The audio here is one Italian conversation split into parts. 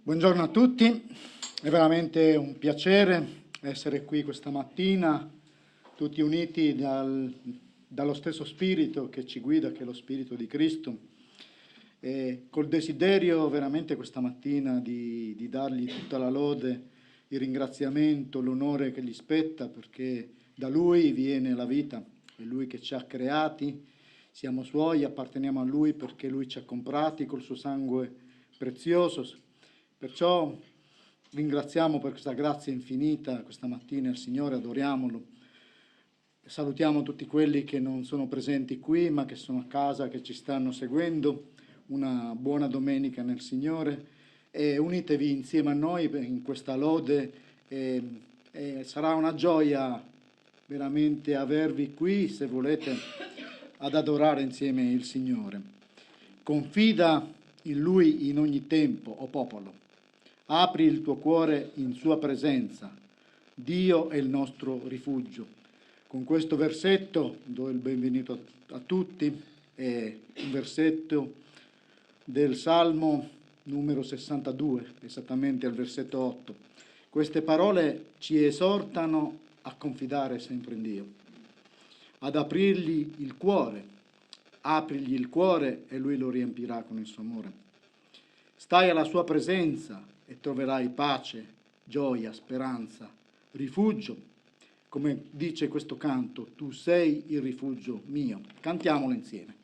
Buongiorno a tutti, è veramente un piacere essere qui questa mattina, tutti uniti dallo stesso Spirito che ci guida, che è lo Spirito di Cristo, e col desiderio veramente questa mattina di dargli tutta la lode, il ringraziamento, l'onore che gli spetta, perché da Lui viene la vita, è Lui che ci ha creati, siamo Suoi, apparteniamo a Lui perché Lui ci ha comprati col suo sangue prezioso. Perciò ringraziamo per questa grazia infinita questa mattina il Signore, adoriamolo. Salutiamo tutti quelli che non sono presenti qui, ma che sono a casa, che ci stanno seguendo. Una buona domenica nel Signore e unitevi insieme a noi in questa lode. Sarà una gioia veramente avervi qui, se volete, ad adorare insieme il Signore. Confida in Lui in ogni tempo, o popolo. Apri il tuo cuore in sua presenza. Dio è il nostro rifugio. Con questo versetto do il benvenuto a tutti, è un versetto del Salmo numero 62, esattamente al versetto 8. Queste parole ci esortano a confidare sempre in Dio, ad aprirgli il cuore. Aprigli il cuore e Lui lo riempirà con il suo amore. Stai alla sua presenza e troverai pace, gioia, speranza, rifugio. Come dice questo canto, tu sei il rifugio mio. Cantiamolo insieme.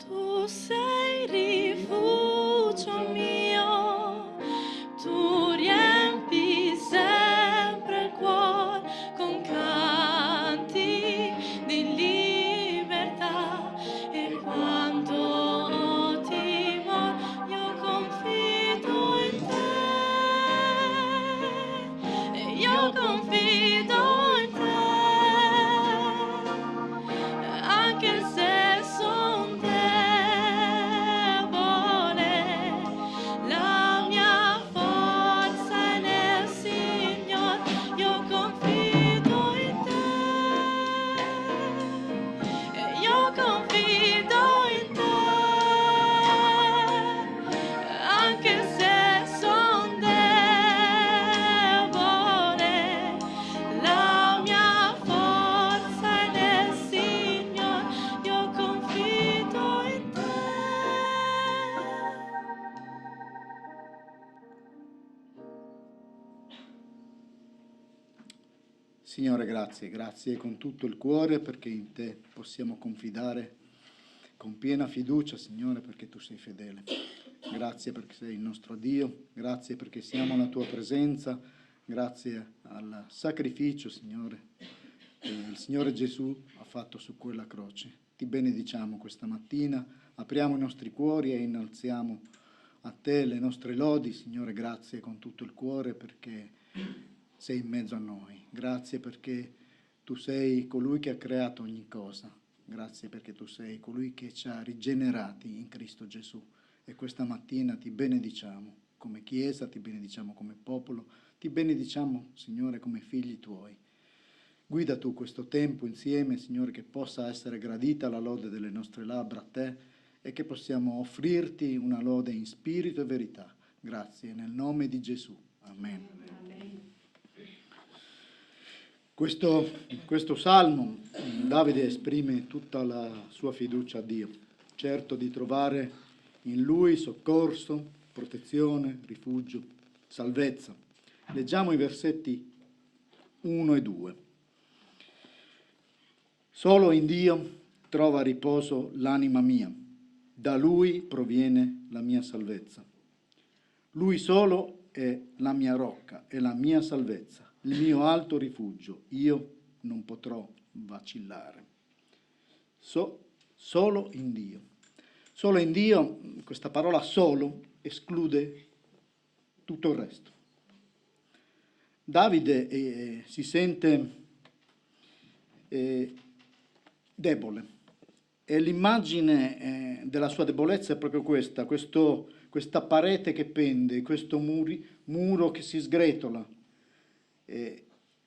Tu sei rifugio mio, tu riempi sempre il cuore con canti di libertà e quando ho timore io confido in te, e io confido in te, anche se son la mia forza è nel Signore, io confido in te, e io confido in te, anche se son debole, la mia forza è nel Signore, io confido in te. Signore, grazie con tutto il cuore perché in te possiamo confidare con piena fiducia, Signore, perché tu sei fedele. Grazie perché sei il nostro Dio, grazie perché siamo alla tua presenza, grazie al sacrificio, Signore, che il Signore Gesù ha fatto su quella croce. Ti benediciamo questa mattina, apriamo i nostri cuori e innalziamo a te le nostre lodi, Signore, grazie con tutto il cuore perché sei in mezzo a noi. Grazie perché tu sei colui che ha creato ogni cosa. Grazie perché tu sei colui che ci ha rigenerati in Cristo Gesù. E questa mattina ti benediciamo come Chiesa, ti benediciamo come popolo, ti benediciamo, Signore, come figli tuoi. Guida tu questo tempo insieme, Signore, che possa essere gradita la lode delle nostre labbra a te e che possiamo offrirti una lode in spirito e verità. Grazie, nel nome di Gesù. Amen. Questo salmo, Davide esprime tutta la sua fiducia a Dio, certo di trovare in Lui soccorso, protezione, rifugio, salvezza. Leggiamo i versetti 1 e 2. Solo in Dio trova riposo l'anima mia, da Lui proviene la mia salvezza. Lui solo è la mia rocca, è la mia salvezza, il mio alto rifugio, io non potrò vacillare. Solo in Dio. Solo in Dio, questa parola solo esclude tutto il resto. Davide si sente debole e l'immagine della sua debolezza è proprio questa, questa parete che pende, questo muro che si sgretola.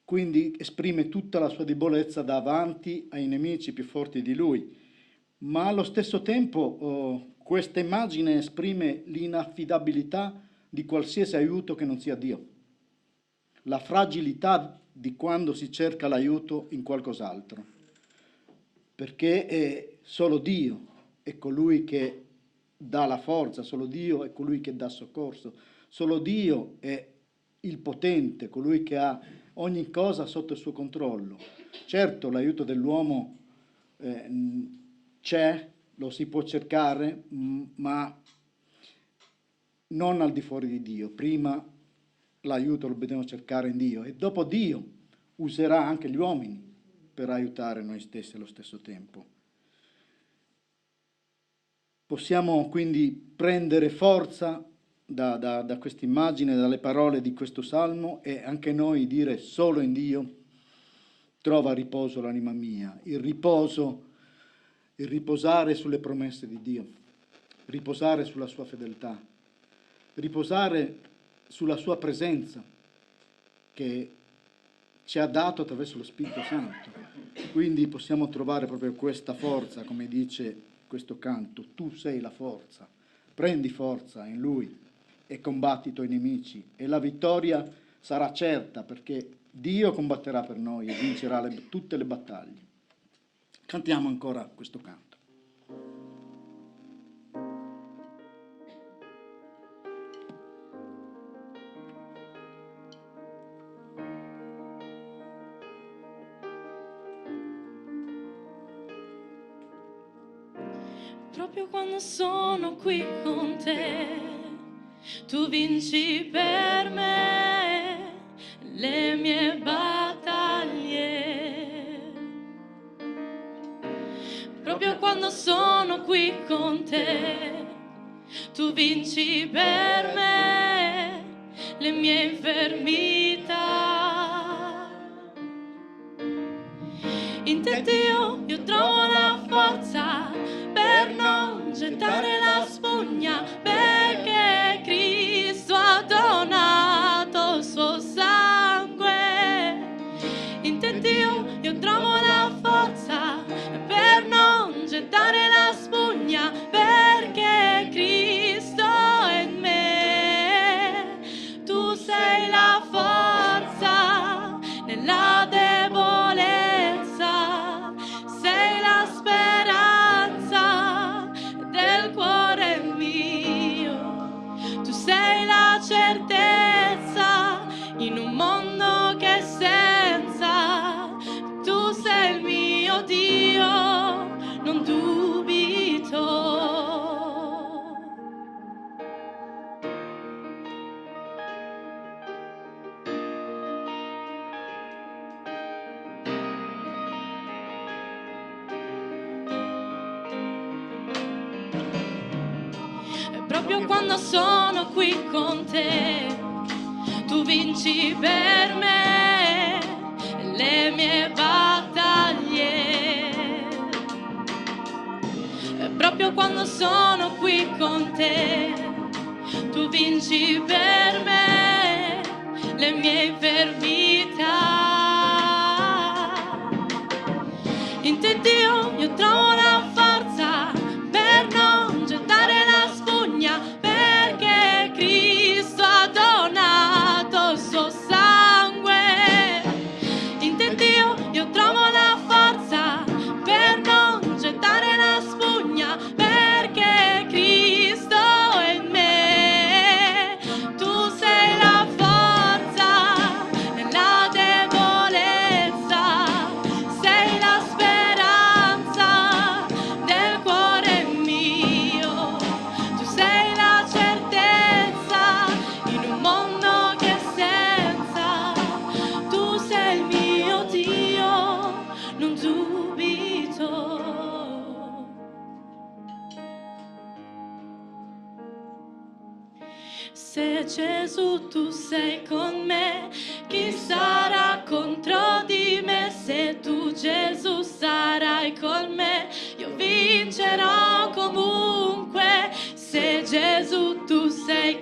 Quindi esprime tutta la sua debolezza davanti ai nemici più forti di lui, ma allo stesso tempo questa immagine esprime l'inaffidabilità di qualsiasi aiuto che non sia Dio, la fragilità di quando si cerca l'aiuto in qualcos'altro, perché solo Dio è colui che dà la forza, solo Dio è colui che dà soccorso, solo Dio è il potente, colui che ha ogni cosa sotto il suo controllo. Certo, l'aiuto dell'uomo c'è, lo si può cercare, ma non al di fuori di Dio. Prima l'aiuto lo dobbiamo cercare in Dio e dopo Dio userà anche gli uomini per aiutare noi stessi allo stesso tempo. Possiamo quindi prendere forza da questa immagine, dalle parole di questo salmo e anche noi dire: solo in Dio trova riposo l'anima mia. Il riposare sulle promesse di Dio, riposare sulla sua fedeltà, riposare sulla sua presenza che ci ha dato attraverso lo Spirito Santo. Quindi possiamo trovare proprio questa forza, come dice questo canto: tu sei la forza, prendi forza in Lui e combatti i tuoi nemici e la vittoria sarà certa, perché Dio combatterà per noi e vincerà tutte le battaglie. Cantiamo ancora questo canto. Proprio quando sono qui con te, tu vinci per me le mie battaglie. Proprio quando sono qui con te, tu vinci per me le mie infermità. In te Dio io trovo la forza per non gettare la spugna, perché Cristo ha donato il suo sangue. In te Dio io trovo la forza per non gettare la spugna, perché Cristo è in me. Tu sei la forza nella debolezza, sei la speranza del cuore mio. Tu sei la certezza in un mondo che è senza. Tu sei il mio Dio, non dubito. Proprio quando sono qui con te, tu vinci per me le mie battaglie. Proprio quando sono qui con te, tu vinci per me le mie infermità. In te Dio io trovo la forza per non gettare la spugna, perché Cristo ha donato il suo sangue. In te Dio io trovo la forza per non gettare la spugna, perché Cristo è in me. Tu sei la forza nella debolezza, sei la speranza del cuore mio. Tu sei la certezza in un mondo che è senza. Tu sei il mio Dio, non dubito. Se Gesù tu sei con me, chi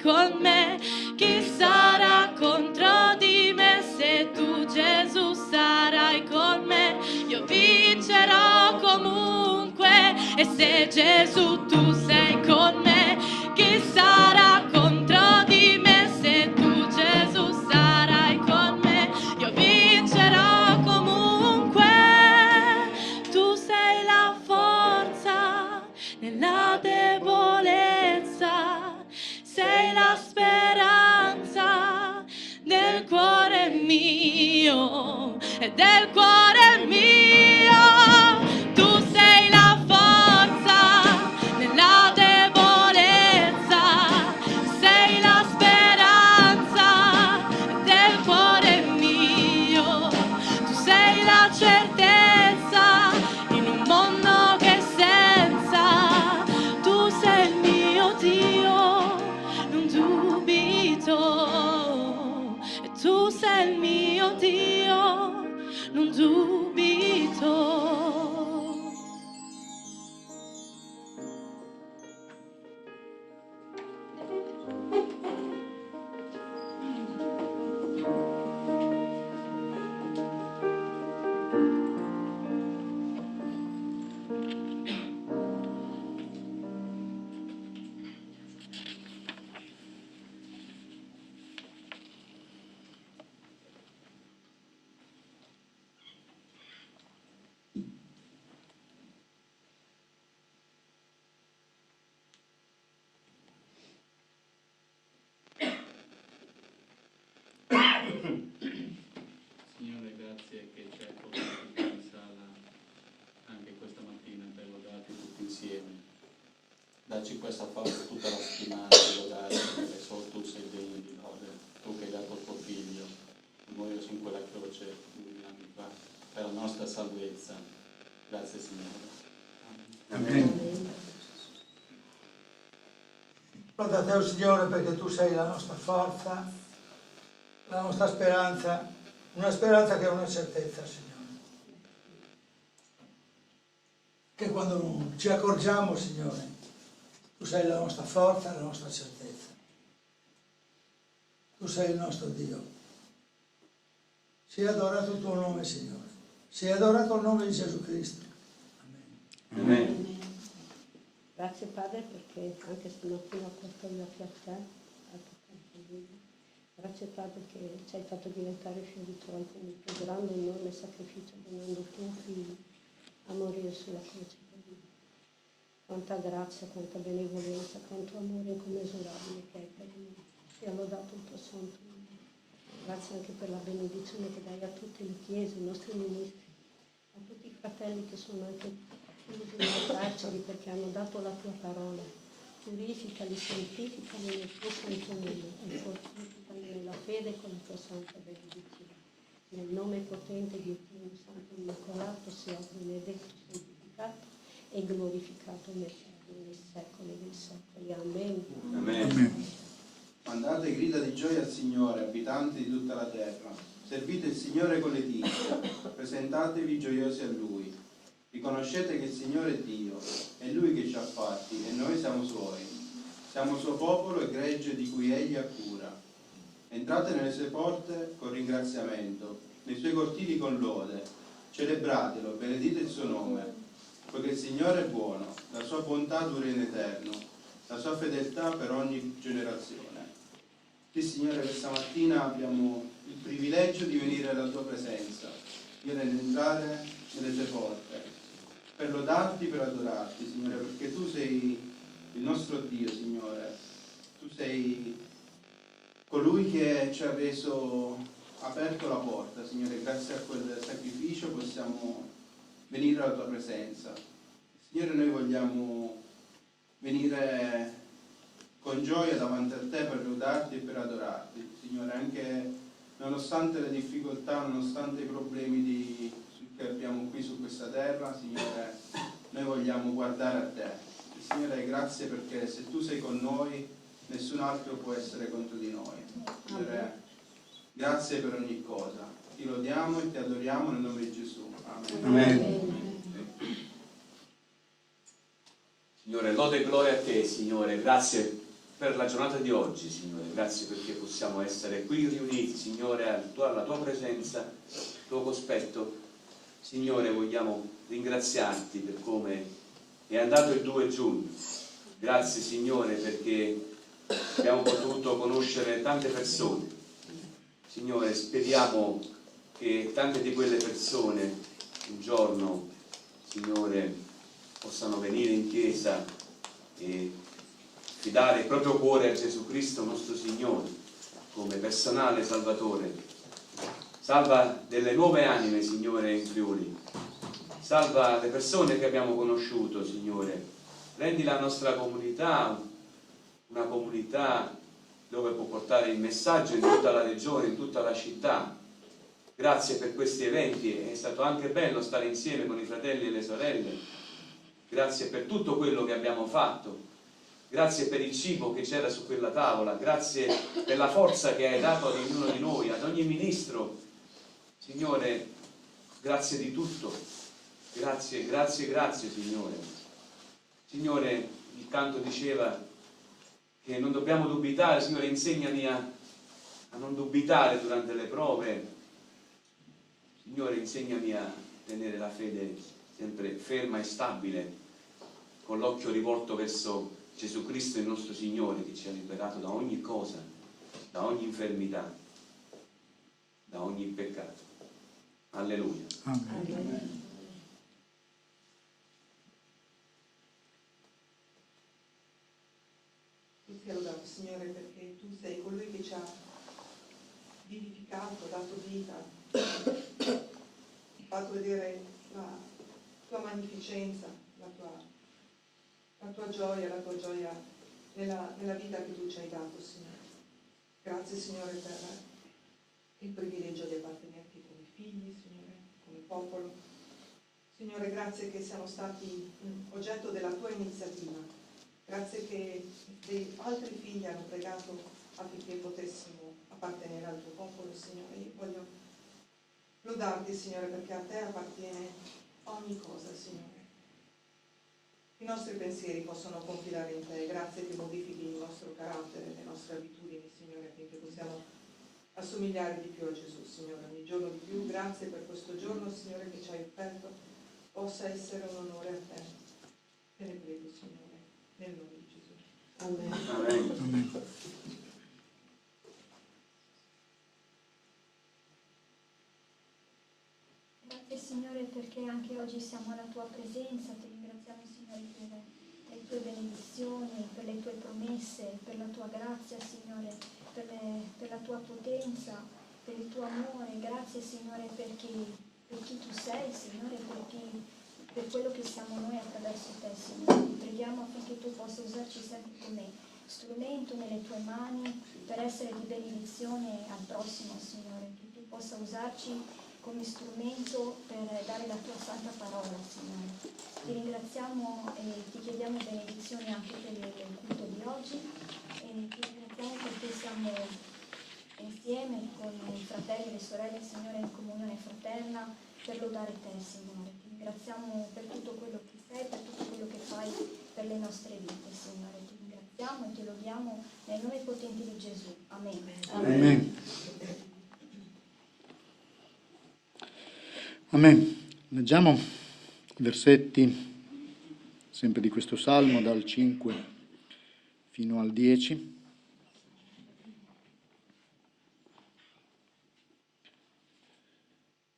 con me? Chi sarà contro di me? Se tu, Gesù, sarai con me, io vincerò comunque. E se Gesù tu sei con me, chi sarà contro di me? Se tu, Gesù, sarai con me, io vincerò comunque. Tu sei la forza nella debolezza, sei la speranza del cuore mio e del cuore mio. Tu sei la forza nella debolezza, sei la speranza del cuore mio. Tu sei la certezza in un mondo che senza. Tu sei il mio Dio, non dubito. E tu sei il mio Dio, non dubito. Signore, grazie che ci hai portato in sala anche questa mattina per lodarti tutti insieme. Dacci questa forza tutta la settimana di lodare, perché solo tu sei degno di lode, tu che hai dato il tuo figlio, muoio su quella croce 2000 anni fa, per la nostra salvezza. Grazie Signore. Amen. Loda te, Signore, perché tu sei la nostra forza, la nostra speranza, una speranza che è una certezza, Signore. Che quando ci accorgiamo, Signore, tu sei la nostra forza, la nostra certezza. Tu sei il nostro Dio. Sia adorato il tuo nome, Signore. Sia adorato il nome di Gesù Cristo. Amen. Amen. Grazie Padre perché anche stamattina ho portato gli occhi a te, al tuo campanile. Grazie Padre che ci hai fatto diventare figli tuoi con il più grande e enorme sacrificio, donando tuo figlio a morire sulla croce per noi. Quanta grazia, quanta benevolenza, quanto amore incommisurabile che hai per noi. Ti ha lodato il tuo santo nome. Grazie anche per la benedizione che dai a tutte le chiese, ai nostri ministri, a tutti i fratelli che sono anche nelle carceri perché hanno dato la tua parola. Purificali, santificali nel tuo santo nome e fortificali nella fede con la tua santa benedizione. Nel nome potente di Dio Santo Immacolato sia benedetto, santificato e glorificato nei secoli dei secoli. Amen. Amen. Mandate grida di gioia al Signore, abitanti di tutta la terra. Servite il Signore con le tinte, presentatevi gioiosi a Lui. Riconoscete che il Signore è Dio, è Lui che ci ha fatti e noi siamo Suoi. Siamo Suo popolo e gregge di cui Egli ha cura. Entrate nelle sue porte con ringraziamento, nei suoi cortili con lode. Celebratelo, benedite il suo nome, poiché il Signore è buono, la sua bontà dura in eterno, la sua fedeltà per ogni generazione. Sì, Signore, questa mattina abbiamo il privilegio di venire alla tua presenza, di entrare nelle tue porte, per lodarti, per adorarti, Signore, perché tu sei il nostro Dio, Signore. Tu sei colui che ci ha aperto la porta, Signore. Grazie a quel sacrificio possiamo venire alla tua presenza. Signore, noi vogliamo venire con gioia davanti a te per lodarti e per adorarti, Signore, anche nonostante le difficoltà, nonostante i problemi che abbiamo qui su questa terra, Signore, noi vogliamo guardare a te. Signore, grazie perché se tu sei con noi, nessun altro può essere contro di noi. Signore, grazie per ogni cosa. Ti lodiamo e ti adoriamo nel nome di Gesù. Amen. Amen. Signore, lode e gloria a te, Signore. Grazie per la giornata di oggi, Signore. Grazie perché possiamo essere qui riuniti, Signore, alla tua presenza, al tuo cospetto. Signore, vogliamo ringraziarti per come è andato il 2 giugno. Grazie, Signore, perché abbiamo potuto conoscere tante persone. Signore, speriamo che tante di quelle persone un giorno, Signore, possano venire in chiesa e fidare il proprio cuore a Gesù Cristo, nostro Signore, come personale Salvatore. Salva delle nuove anime, Signore, in Friuli. Salva le persone che abbiamo conosciuto, Signore. Rendi la nostra comunità una comunità dove può portare il messaggio in tutta la regione, in tutta la città. Grazie per questi eventi, è stato anche bello stare insieme con i fratelli e le sorelle. Grazie per tutto quello che abbiamo fatto. Grazie per il cibo che c'era su quella tavola. Grazie per la forza che hai dato ad ognuno di noi, ad ogni ministro. Signore, grazie di tutto. Grazie, grazie, grazie, Signore. Signore, il canto diceva che non dobbiamo dubitare. Signore, insegnami a non dubitare durante le prove. Signore, insegnami a tenere la fede sempre ferma e stabile, con l'occhio rivolto verso Gesù Cristo, il nostro Signore, che ci ha liberato da ogni cosa, da ogni infermità, da ogni peccato. Alleluia. Amen. Tu sia lodato, Signore, perché tu sei colui che ci ha vivificato, dato vita, fatto vedere la tua magnificenza, la tua gioia nella vita che tu ci hai dato, Signore. Grazie, Signore, per il privilegio di appartenerti come figli, Signore, come popolo. Signore, grazie che siamo stati oggetto della tua iniziativa. Grazie che dei altri figli hanno pregato affinché potessimo appartenere al tuo popolo, Signore. Io voglio lodarti, Signore, perché a te appartiene ogni cosa, Signore. I nostri pensieri possono confidare in te. Grazie che modifichi il nostro carattere, le nostre abitudini, Signore, affinché possiamo assomigliare di più a Gesù, Signore, ogni giorno di più. Grazie per questo giorno, Signore, che ci hai offerto. Possa essere un onore a te. Te ne prego, Signore, nel nome di Gesù. Amen. Amen. Grazie, Signore, perché anche oggi siamo alla tua presenza. Ti ringraziamo, Signore, per le tue benedizioni, per le tue promesse, per la tua grazia, Signore, per la tua potenza, per il tuo amore. Grazie, Signore, per chi tu sei, Signore, per quello che siamo noi attraverso te, Signore. Ti preghiamo affinché tu possa usarci sempre come strumento nelle tue mani per essere di benedizione al prossimo, Signore. Che tu possa usarci come strumento per dare la tua santa parola, Signore. Ti ringraziamo e ti chiediamo benedizioni anche per il culto di oggi e ti ringraziamo perché siamo insieme con i fratelli e le sorelle, Signore, in comunione fraterna per lodare te, Signore. Ti ringraziamo per tutto quello che sei, per tutto quello che fai per le nostre vite, Signore. Ti ringraziamo e ti lodiamo nel nome potente di Gesù. Amen. Amen. Amen. Leggiamo i versetti sempre di questo Salmo dal 5 fino al 10.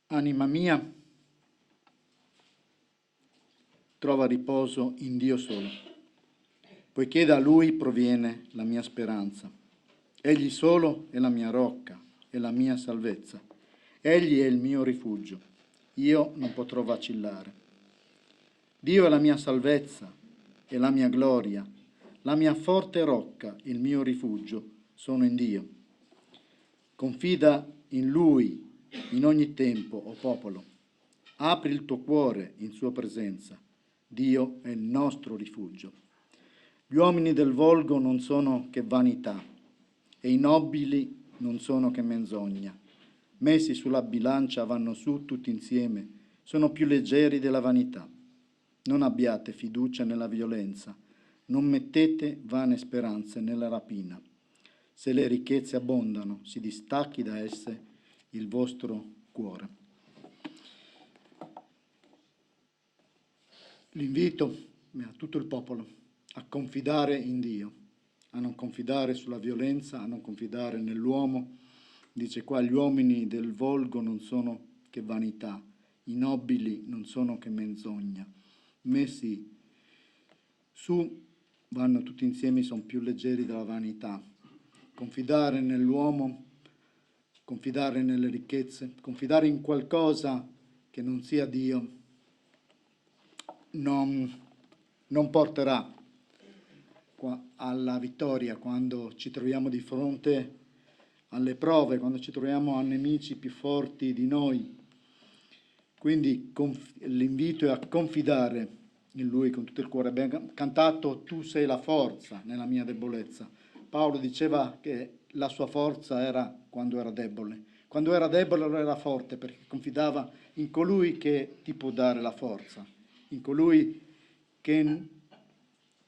Anima mia, trova riposo in Dio solo, poiché da Lui proviene la mia speranza. Egli solo è la mia rocca e la mia salvezza. Egli è il mio rifugio. Io non potrò vacillare. Dio è la mia salvezza e la mia gloria, la mia forte rocca, il mio rifugio, sono in Dio. Confida in Lui in ogni tempo, o popolo. Apri il tuo cuore in sua presenza. Dio è il nostro rifugio. Gli uomini del volgo non sono che vanità, e i nobili non sono che menzogna. Messi sulla bilancia vanno su tutti insieme, sono più leggeri della vanità. Non abbiate fiducia nella violenza, Non mettete vane speranze nella rapina. Se le ricchezze abbondano, si distacchi da esse il vostro cuore. L'invito a tutto il popolo a confidare in Dio, a non confidare sulla violenza, a non confidare nell'uomo. Dice qua: gli uomini del volgo non sono che vanità, i nobili non sono che menzogna. Messi su vanno tutti insieme, sono più leggeri della vanità. Confidare nell'uomo, confidare nelle ricchezze, confidare in qualcosa che non sia Dio, non porterà alla vittoria quando ci troviamo di fronte alle prove, quando ci troviamo a nemici più forti di noi. Quindi l'invito è a confidare in Lui con tutto il cuore. Abbiamo cantato "Tu sei la forza nella mia debolezza". Paolo diceva che la sua forza era quando era debole. Quando era debole allora era forte, perché confidava in colui che ti può dare la forza, in colui che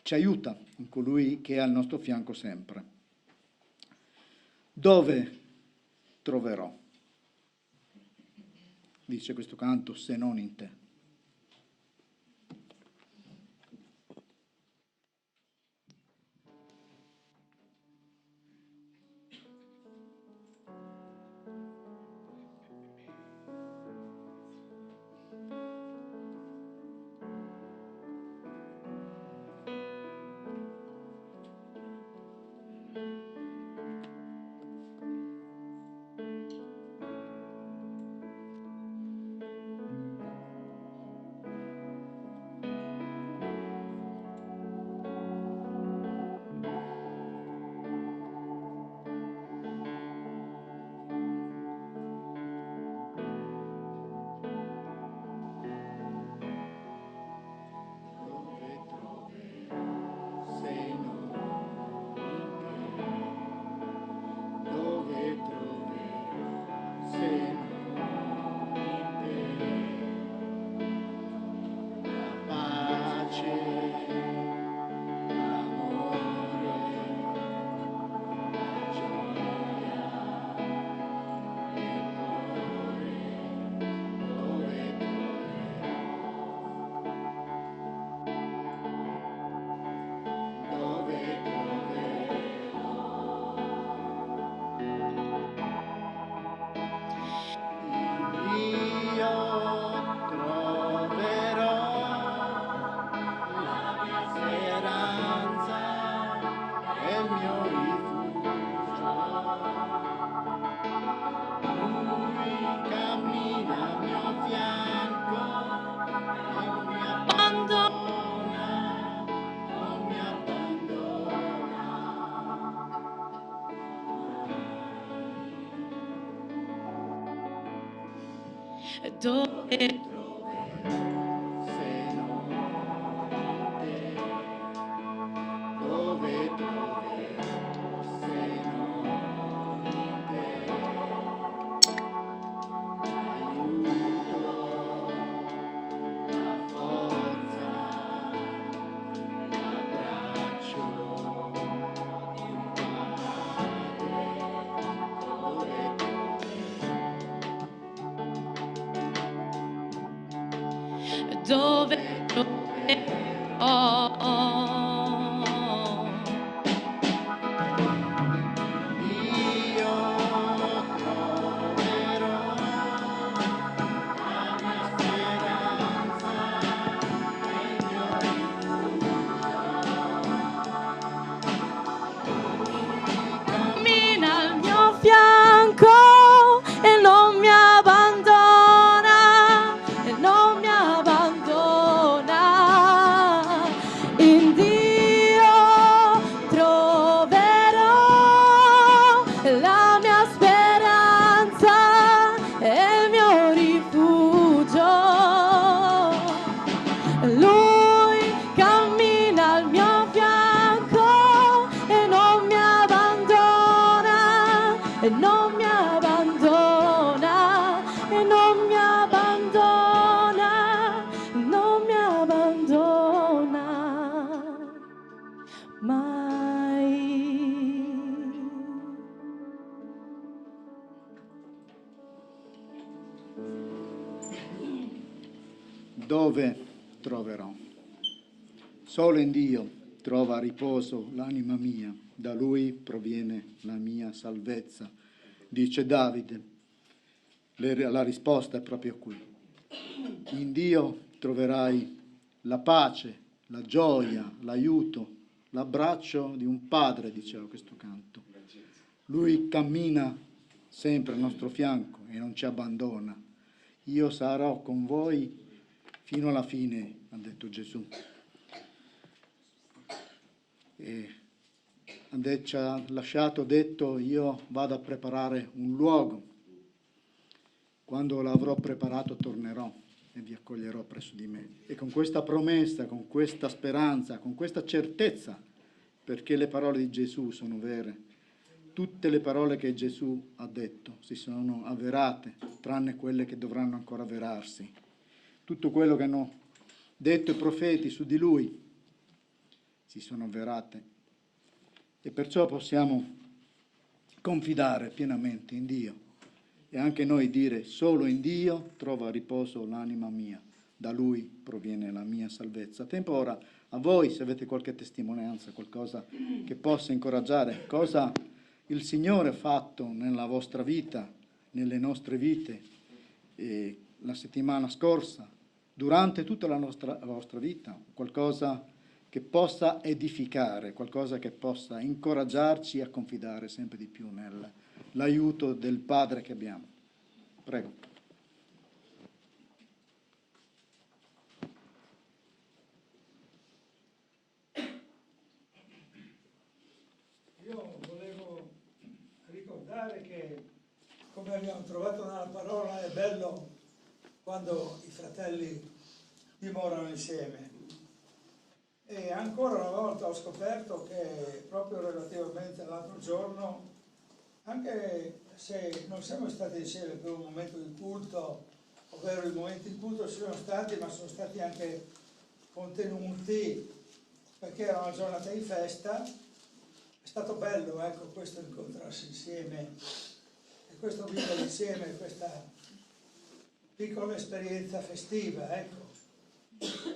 ci aiuta, in colui che è al nostro fianco sempre. Dove troverò, dice questo canto, se non in te? Dove cammina al mio fianco e non mi abbandona, in dove troverò? Solo in Dio trova riposo l'anima mia, da Lui proviene la mia salvezza. Dice Davide, la risposta è proprio qui. In Dio troverai la pace, la gioia, l'aiuto, l'abbraccio di un padre, diceva questo canto. Lui cammina sempre al nostro fianco e non ci abbandona. Io sarò con voi fino alla fine, ha detto Gesù. E ci ha lasciato, detto, io vado a preparare un luogo. Quando l'avrò preparato tornerò e vi accoglierò presso di me. E con questa promessa, con questa speranza, con questa certezza, perché le parole di Gesù sono vere, tutte le parole che Gesù ha detto si sono avverate, tranne quelle che dovranno ancora avverarsi. Tutto quello che hanno detto i profeti su di Lui si sono avverate. E perciò possiamo confidare pienamente in Dio e anche noi dire: solo in Dio trova riposo l'anima mia, da Lui proviene la mia salvezza. Tempo ora a voi, se avete qualche testimonianza, qualcosa che possa incoraggiare, cosa il Signore ha fatto nella vostra vita, nelle nostre vite, la settimana scorsa, durante tutta la vostra vita, qualcosa che possa edificare, qualcosa che possa incoraggiarci a confidare sempre di più nell'aiuto del Padre che abbiamo. Prego. Io volevo ricordare che, come abbiamo trovato nella parola, è bello quando i fratelli dimorano insieme. E ancora una volta ho scoperto che proprio relativamente all'altro giorno, anche se non siamo stati insieme per un momento di culto, ovvero i momenti di culto ci sono stati, ma sono stati anche contenuti, perché era una giornata di festa. È stato bello, ecco, questo incontrarsi insieme e questo vivere insieme, questa piccola esperienza festiva, ecco.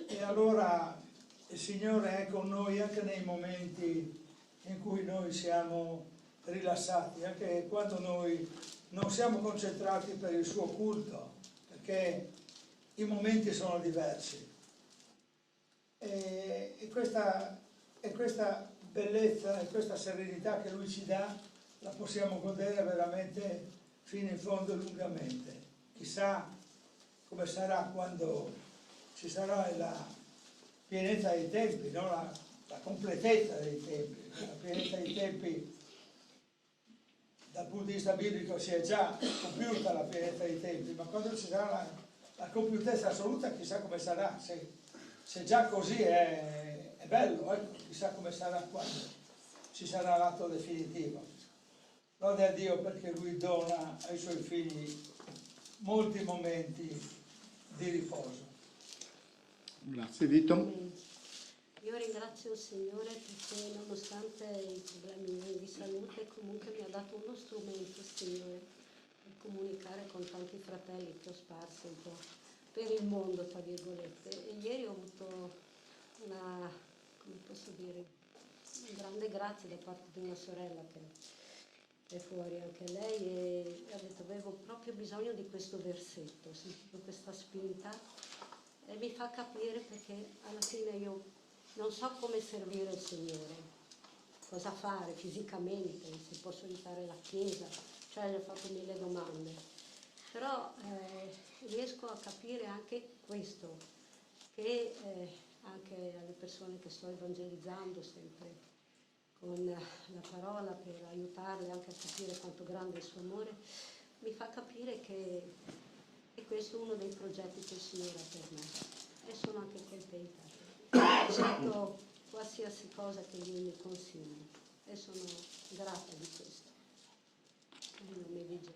E allora il Signore è con noi anche nei momenti in cui noi siamo rilassati, anche quando noi non siamo concentrati per il suo culto, perché i momenti sono diversi. E questa bellezza e questa serenità che Lui ci dà la possiamo godere veramente fino in fondo e lungamente. Chissà come sarà quando ci sarà la pienezza dei tempi, no? La completezza dei tempi. La pienezza dei tempi dal punto di vista biblico si è già compiuta la pienezza dei tempi, ma quando ci sarà la compiutezza assoluta chissà come sarà. Se già così è bello, ecco, chissà come sarà quando ci sarà l'atto definitivo. Lode a Dio perché Lui dona ai Suoi figli molti momenti di riposo. Grazie Vito. Io ringrazio il Signore perché nonostante i problemi miei di salute comunque mi ha dato uno strumento, Signore, per comunicare con tanti fratelli che ho sparso un po' per il mondo, tra virgolette. E ieri ho avuto una grande grazia da parte di una sorella che è fuori anche lei, e ha detto avevo proprio bisogno di questo versetto, ho sentito questa spinta e mi fa capire perché alla fine io non so come servire il Signore, cosa fare fisicamente, se posso aiutare la Chiesa, cioè gli ho fatto 1000 domande, però riesco a capire anche questo, che anche alle persone che sto evangelizzando sempre con la parola per aiutarle anche a capire quanto grande è il suo amore, mi fa capire che questo è uno dei progetti che il Signore ha per me e sono anche contenta. Accetto qualsiasi cosa che Lui mi consigli e sono grata di questo. Nel nome di Gesù.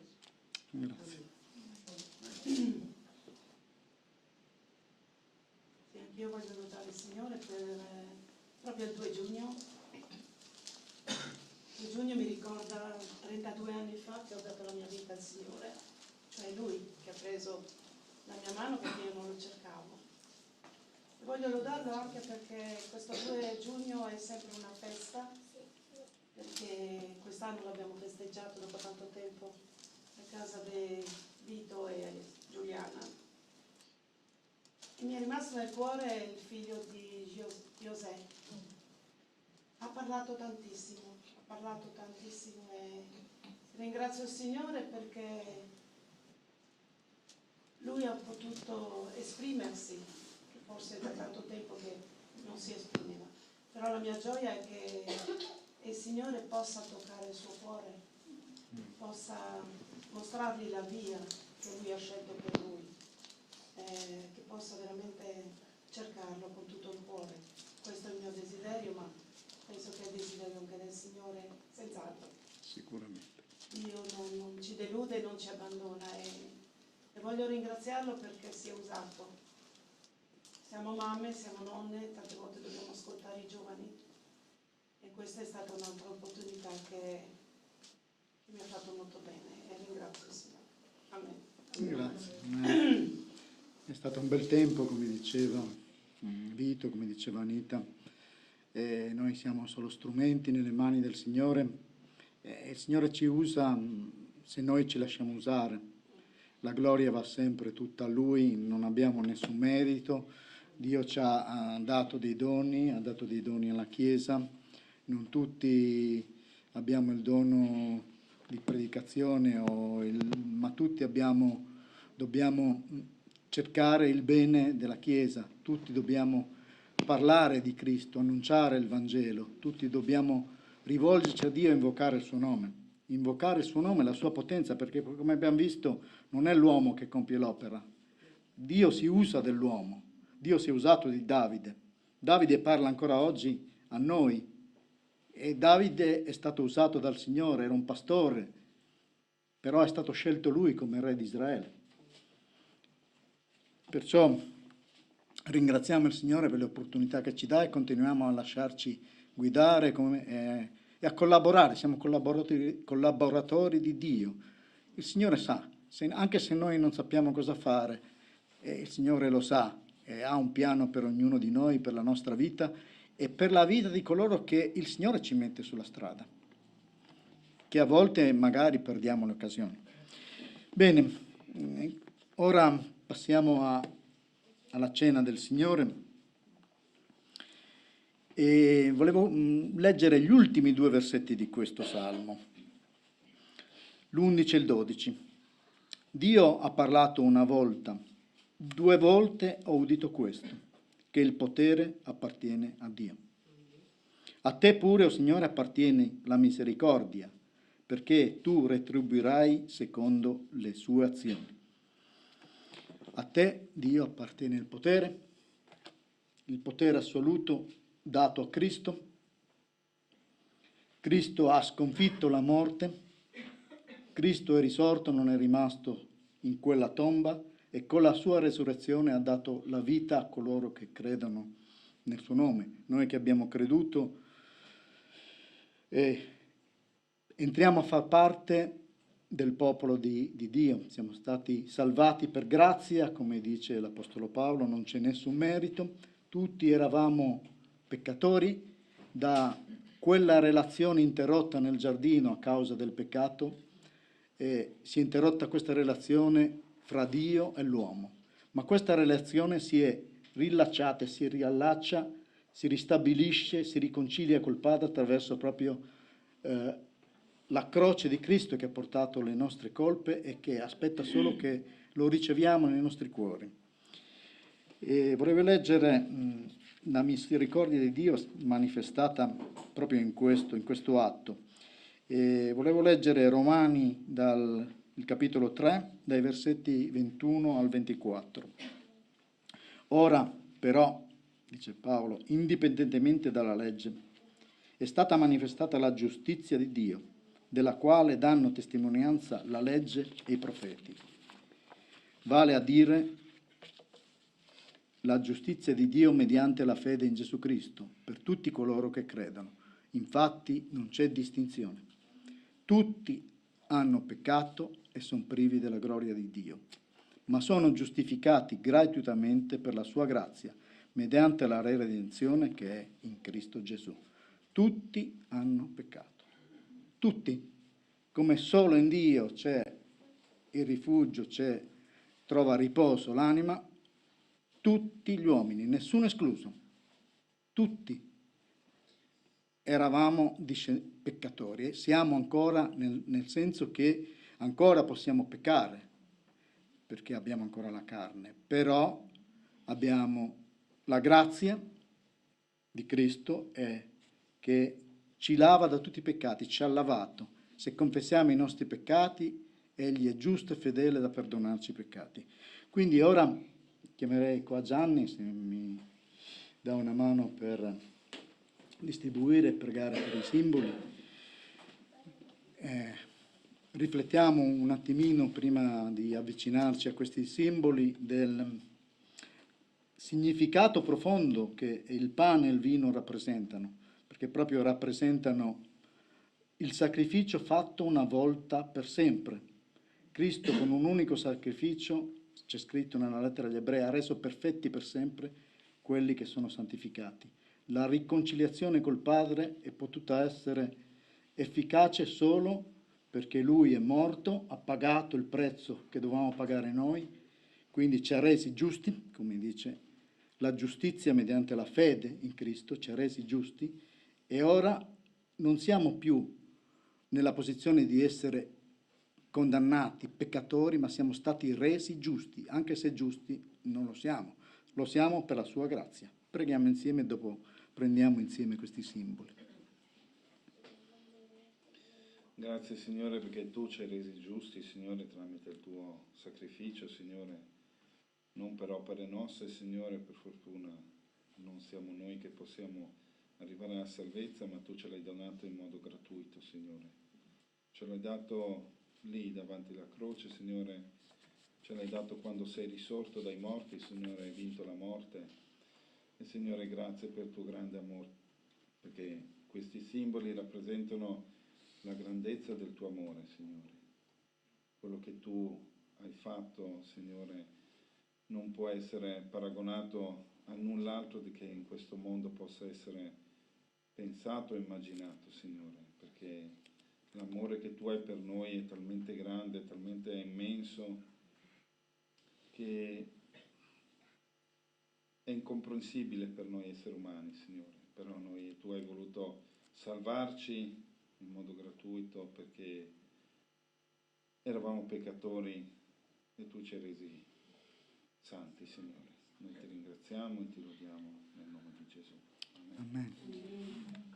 Grazie. Sì, anch'io voglio lodare il Signore per proprio il 2 giugno. Il 2 giugno mi ricorda 32 anni fa che ho dato la mia vita al Signore, cioè Lui che ha preso la mia mano perché io non lo cercavo. Voglio lodarlo anche perché questo 2 giugno è sempre una festa, perché quest'anno l'abbiamo festeggiato dopo tanto tempo a casa di Vito e Giuliana. E mi è rimasto nel cuore il figlio di José. Ha parlato tantissimo e ringrazio il Signore perché lui ha potuto esprimersi, che forse da tanto tempo che non si esprimeva. Però la mia gioia è che il Signore possa toccare il suo cuore, possa mostrargli la via che lui ha scelto per lui, che possa veramente cercarlo con tutto il cuore. Questo è il mio desiderio, ma penso che è il desiderio anche del Signore, senz'altro. Sicuramente. Dio non ci delude, non ci abbandona e voglio ringraziarlo perché si è usato. Siamo mamme, siamo nonne, tante volte dobbiamo ascoltare i giovani e questa è stata un'altra opportunità che mi ha fatto molto bene e ringrazio il Signore. Amen. Grazie. È stato un bel tempo, come diceva Vito, come diceva Anita. Noi siamo solo strumenti nelle mani del Signore. Il Signore ci usa se noi ci lasciamo usare. La gloria va sempre tutta a Lui, non abbiamo nessun merito. Dio ci ha dato dei doni, ha dato dei doni alla Chiesa. Non tutti abbiamo il dono di predicazione, ma tutti dobbiamo cercare il bene della Chiesa. Tutti dobbiamo parlare di Cristo, annunciare il Vangelo. Tutti dobbiamo rivolgerci a Dio e invocare il suo nome e la sua potenza, perché come abbiamo visto non è l'uomo che compie l'opera, Dio si usa dell'uomo, Dio si è usato di Davide. Davide parla ancora oggi a noi e Davide è stato usato dal Signore, era un pastore, però è stato scelto lui come re di Israele. Perciò ringraziamo il Signore per le opportunità che ci dà e continuiamo a lasciarci guidare e a collaborare, siamo collaboratori di Dio. Il Signore sa, anche se noi non sappiamo cosa fare, il Signore lo sa e ha un piano per ognuno di noi, per la nostra vita e per la vita di coloro che il Signore ci mette sulla strada, che a volte magari perdiamo le occasioni. Bene, ora passiamo alla cena del Signore. E volevo leggere gli ultimi 2 versetti di questo Salmo, l'11 e il 12. Dio ha parlato una volta, 2 volte ho udito questo, che il potere appartiene a Dio. A te pure, o Signore, appartiene la misericordia, perché tu retribuirai secondo le sue azioni. A te, Dio, appartiene il potere assoluto dato a Cristo. Cristo ha sconfitto la morte, Cristo è risorto, non è rimasto in quella tomba e con la sua resurrezione ha dato la vita a coloro che credono nel suo nome. Noi che abbiamo creduto entriamo a far parte del popolo di Dio, siamo stati salvati per grazia, come dice l'Apostolo Paolo, non c'è nessun merito, tutti eravamo peccatori, da quella relazione interrotta nel giardino a causa del peccato, si è interrotta questa relazione fra Dio e l'uomo, ma questa relazione si è rilacciata, si riallaccia, si ristabilisce, si riconcilia col Padre attraverso proprio la croce di Cristo che ha portato le nostre colpe e che aspetta solo che lo riceviamo nei nostri cuori. E vorrei leggere la misericordia di Dio manifestata proprio in questo atto. Volevo leggere Romani dal capitolo 3, dai versetti 21 al 24. Ora, però, dice Paolo, indipendentemente dalla legge, è stata manifestata la giustizia di Dio, della quale danno testimonianza la legge e i profeti. Vale a dire la giustizia di Dio mediante la fede in Gesù Cristo, per tutti coloro che credono. Infatti non c'è distinzione. Tutti hanno peccato e sono privi della gloria di Dio, ma sono giustificati gratuitamente per la sua grazia, mediante la redenzione che è in Cristo Gesù. Tutti hanno peccato, tutti, come solo in Dio c'è il rifugio, trova riposo l'anima, tutti gli uomini, nessuno escluso, tutti eravamo peccatori e siamo ancora nel senso che ancora possiamo peccare, perché abbiamo ancora la carne, però abbiamo la grazia di Cristo che ci lava da tutti i peccati, ci ha lavato. Se confessiamo i nostri peccati, Egli è giusto e fedele da perdonarci i peccati. Quindi ora chiamerei qua Gianni, se mi dà una mano per distribuire e pregare per i simboli. Riflettiamo un attimino prima di avvicinarci a questi simboli del significato profondo che il pane e il vino rappresentano, perché proprio rappresentano il sacrificio fatto una volta per sempre. Cristo con un unico sacrificio, c'è scritto nella lettera agli Ebrei, ha reso perfetti per sempre quelli che sono santificati. La riconciliazione col Padre è potuta essere efficace solo perché Lui è morto, ha pagato il prezzo che dovevamo pagare noi, quindi ci ha resi giusti, come dice la giustizia mediante la fede in Cristo, ci ha resi giusti, e ora non siamo più nella posizione di essere condannati, peccatori, ma siamo stati resi giusti, anche se giusti non lo siamo per la sua grazia. Preghiamo insieme e dopo prendiamo insieme questi simboli. Grazie Signore perché Tu ci hai resi giusti, Signore, tramite il Tuo sacrificio, Signore, non per opere nostre, Signore, per fortuna non siamo noi che possiamo arrivare alla salvezza, ma Tu ce l'hai donato in modo gratuito, Signore. Ce l'hai dato lì davanti alla croce, Signore, ce l'hai dato quando sei risorto dai morti, Signore, hai vinto la morte. E Signore, grazie per il Tuo grande amore, perché questi simboli rappresentano la grandezza del Tuo amore, Signore. Quello che Tu hai fatto, Signore, non può essere paragonato a null'altro di che in questo mondo possa essere pensato e immaginato, Signore, perché l'amore che Tu hai per noi è talmente grande, talmente immenso, che è incomprensibile per noi esseri umani, Signore. Però Tu hai voluto salvarci in modo gratuito perché eravamo peccatori e Tu ci hai resi santi, Signore. Noi Ti ringraziamo e Ti lodiamo nel nome di Gesù. Amen. Amen.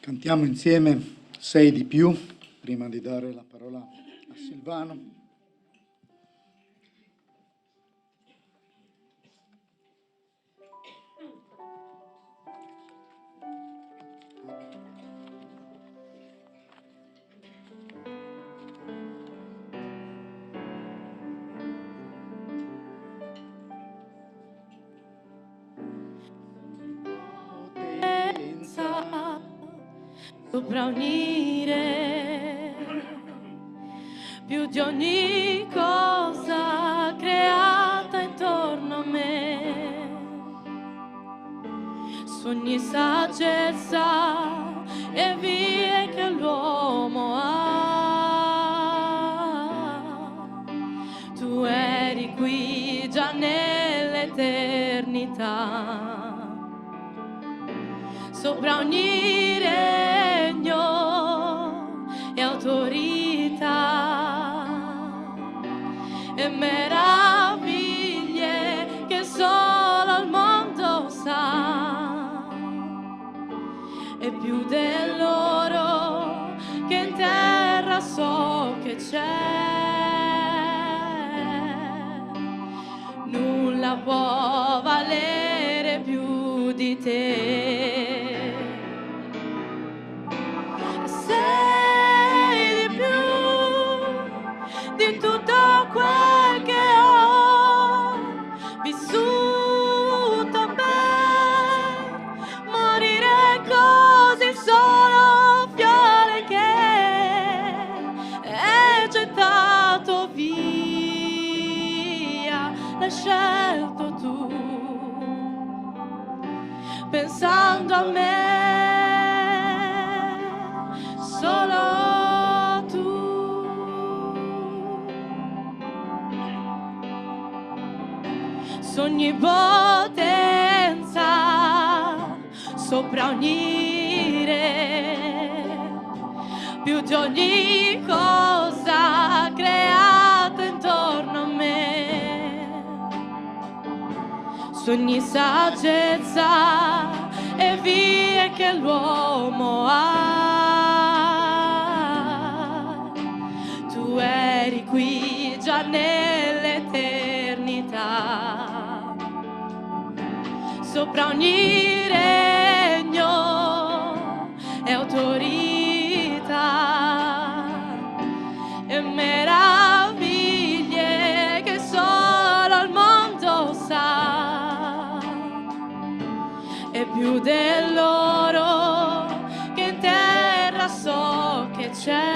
Cantiamo insieme Sei di più, prima di dare la parola a Silvano. Sopra unire più di ogni cosa creata intorno a me, su ogni saggezza e vie che l'uomo ha. Tu eri qui già nell'eternità, sopra ogni regno e autorità e meraviglie che solo il mondo sa, e più dell'oro che in terra so che c'è, nulla può valere più di te. Di tutto quel che ho vissuto per morire così, solo fiore che è gettato via, l'hai scelto tu, pensando a me, solo ogni potenza, sopra ogni re, più di ogni cosa creata intorno a me, su ogni saggezza e vie che l'uomo ha. Tu eri qui già nell'eternità, sopra ogni regno e autorità e meraviglie che solo il mondo sa, e più dell'oro che in terra so che c'è,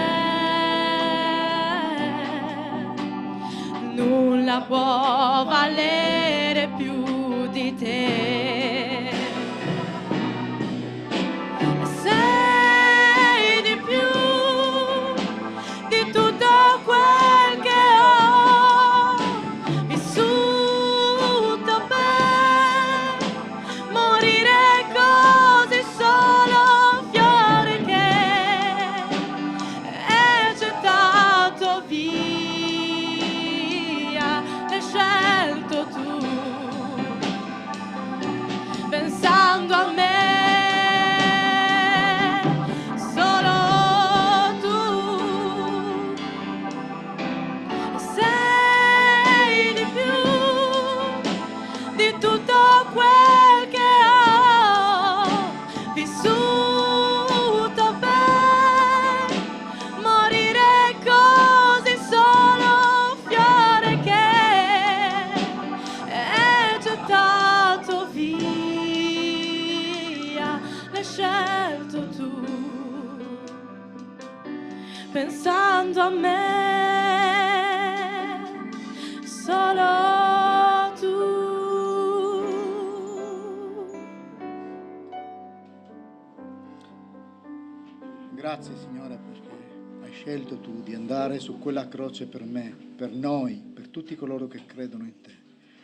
nulla può valere più di te. Sei di più di tutto quel che ho vissuto per morire così, solo fiore che è gettato via, l'hai scelto tu, pensando a me, solo tu. Sei di più di tutto quel che ho vissuto per morire così, solo fiore che è gettato via, l'hai scelto tu, pensando a me, solo tu. Grazie Signore perché hai scelto tu di andare su quella croce per me, per noi, per tutti coloro che credono in te.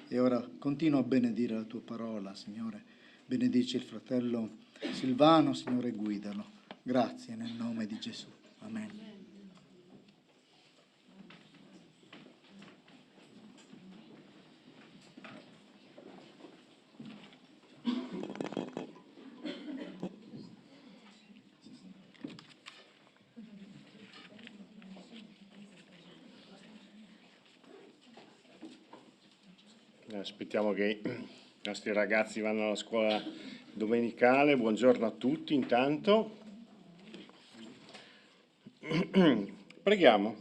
E ora continua a benedire la tua parola, Signore. Benedici il fratello Silvano, Signore, guidalo. Grazie nel nome di Gesù. Amen. Aspettiamo che i nostri ragazzi vanno alla scuola domenicale. Buongiorno a tutti intanto. Preghiamo.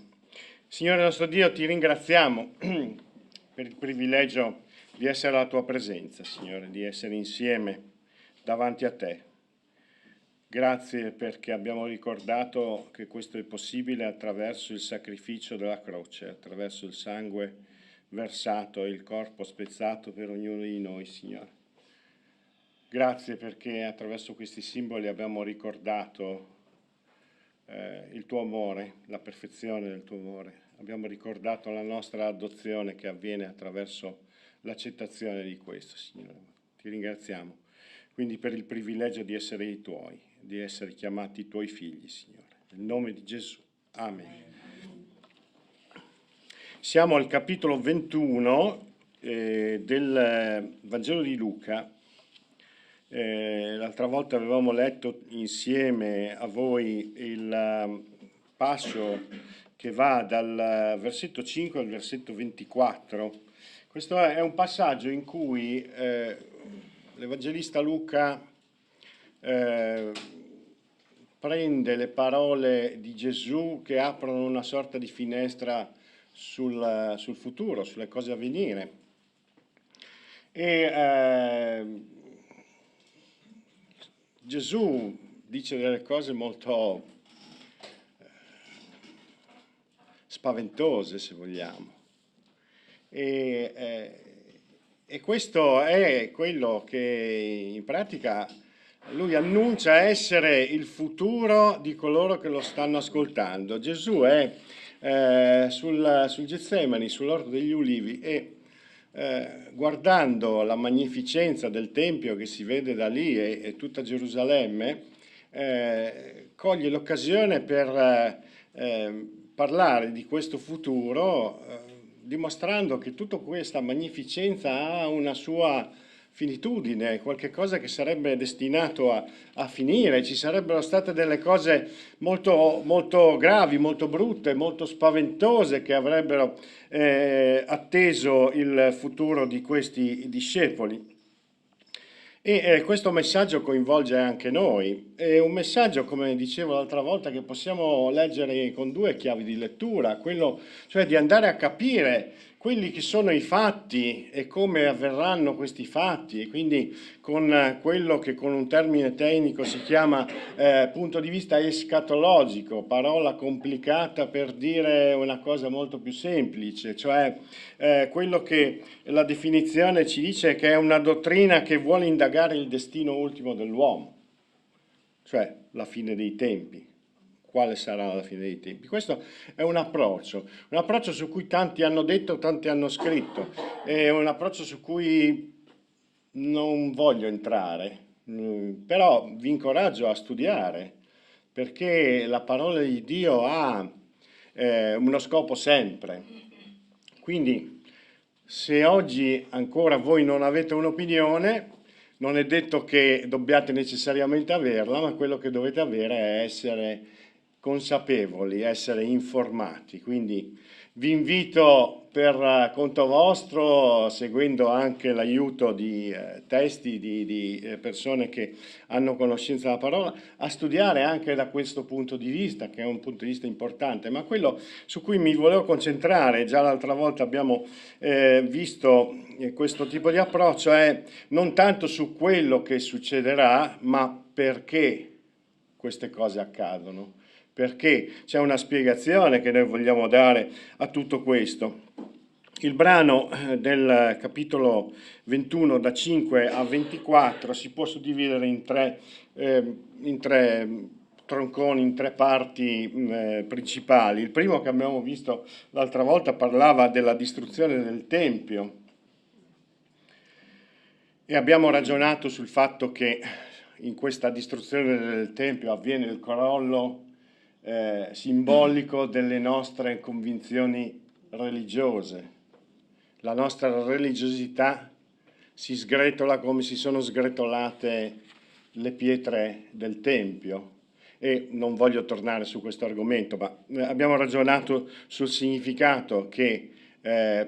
Signore nostro Dio, ti ringraziamo per il privilegio di essere alla tua presenza, Signore, di essere insieme davanti a te. Grazie perché abbiamo ricordato che questo è possibile attraverso il sacrificio della croce, attraverso il sangue versato e il corpo spezzato per ognuno di noi, Signore. Grazie perché attraverso questi simboli abbiamo ricordato il tuo amore, la perfezione del tuo amore. Abbiamo ricordato la nostra adozione che avviene attraverso l'accettazione di questo, Signore. Ti ringraziamo quindi per il privilegio di essere i tuoi, di essere chiamati i tuoi figli, Signore. Nel nome di Gesù. Amen. Siamo al capitolo 21 del Vangelo di Luca. L'altra volta avevamo letto insieme a voi il passo che va dal versetto 5 al versetto 24. Questo è un passaggio in cui l'Evangelista Luca prende le parole di Gesù che aprono una sorta di finestra sul futuro, sulle cose a venire. E Gesù dice delle cose molto spaventose, se vogliamo. E questo è quello che in pratica lui annuncia essere il futuro di coloro che lo stanno ascoltando. Gesù è sul Getsemani, sull'orto degli ulivi, e guardando la magnificenza del Tempio che si vede da lì e tutta Gerusalemme, coglie l'occasione per parlare di questo futuro, dimostrando che tutta questa magnificenza ha una sua finitudine, qualche cosa che sarebbe destinato a finire. Ci sarebbero state delle cose molto, molto gravi, molto brutte, molto spaventose che avrebbero atteso il futuro di questi discepoli. E questo messaggio coinvolge anche noi. È un messaggio, come dicevo l'altra volta, che possiamo leggere con due chiavi di lettura, quello cioè di andare a capire quelli che sono i fatti e come avverranno questi fatti, e quindi con quello che con un termine tecnico si chiama punto di vista escatologico, parola complicata per dire una cosa molto più semplice, cioè quello che la definizione ci dice che è una dottrina che vuole indagare il destino ultimo dell'uomo, cioè la fine dei tempi. Quale sarà la fine dei tempi? Questo è un approccio su cui tanti hanno detto, tanti hanno scritto, è un approccio su cui non voglio entrare, però vi incoraggio a studiare, perché la parola di Dio ha uno scopo sempre. Quindi, se oggi ancora voi non avete un'opinione, non è detto che dobbiate necessariamente averla, ma quello che dovete avere è essere consapevoli, essere informati. Quindi vi invito per conto vostro, seguendo anche l'aiuto di testi di persone che hanno conoscenza della parola, a studiare anche da questo punto di vista, che è un punto di vista importante. Ma quello su cui mi volevo concentrare, già l'altra volta abbiamo visto questo tipo di approccio, è non tanto su quello che succederà, ma perché queste cose accadono. Perché c'è una spiegazione che noi vogliamo dare a tutto questo. Il brano del capitolo 21 da 5 a 24 si può suddividere in tre tronconi, in tre parti principali. Il primo, che abbiamo visto l'altra volta, parlava della distruzione del Tempio, e abbiamo ragionato sul fatto che in questa distruzione del Tempio avviene il crollo simbolico delle nostre convinzioni religiose. La nostra religiosità si sgretola come si sono sgretolate le pietre del Tempio, e non voglio tornare su questo argomento, ma abbiamo ragionato sul significato che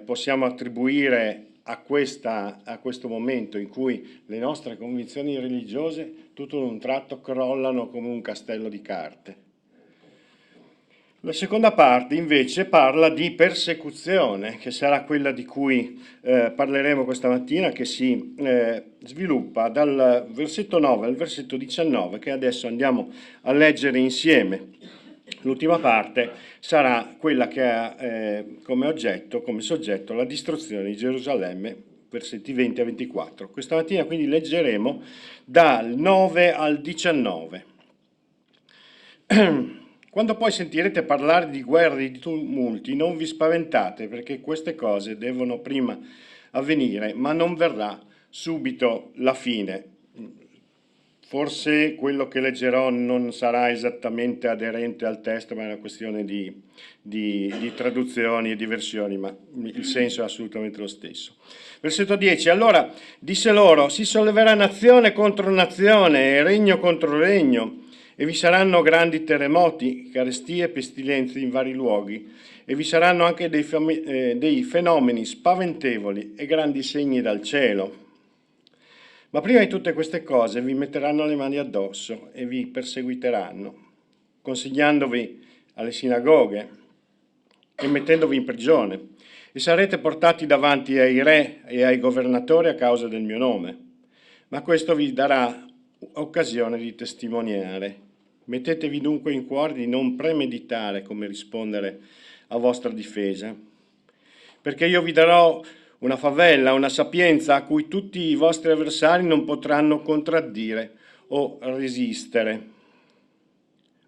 possiamo attribuire a questo momento in cui le nostre convinzioni religiose tutto in un tratto crollano come un castello di carte. La seconda parte invece parla di persecuzione, che sarà quella di cui parleremo questa mattina, che si sviluppa dal versetto 9 al versetto 19, che adesso andiamo a leggere insieme. L'ultima parte sarà quella che ha come oggetto, come soggetto, la distruzione di Gerusalemme, versetti 20 a 24. Questa mattina quindi leggeremo dal 9 al 19. Quando poi sentirete parlare di guerre e di tumulti, non vi spaventate, perché queste cose devono prima avvenire, ma non verrà subito la fine. Forse quello che leggerò non sarà esattamente aderente al testo, ma è una questione di traduzioni e di versioni, ma il senso è assolutamente lo stesso. Versetto 10. Allora disse loro: si solleverà nazione contro nazione e regno contro regno, e vi saranno grandi terremoti, carestie e pestilenze in vari luoghi, e vi saranno anche dei fenomeni spaventevoli e grandi segni dal cielo. Ma prima di tutte queste cose vi metteranno le mani addosso e vi perseguiteranno, consigliandovi alle sinagoghe e mettendovi in prigione, e sarete portati davanti ai re e ai governatori a causa del mio nome. Ma questo vi darà occasione di testimoniare. Mettetevi dunque in cuore di non premeditare come rispondere a vostra difesa, perché io vi darò una favella, una sapienza a cui tutti i vostri avversari non potranno contraddire o resistere.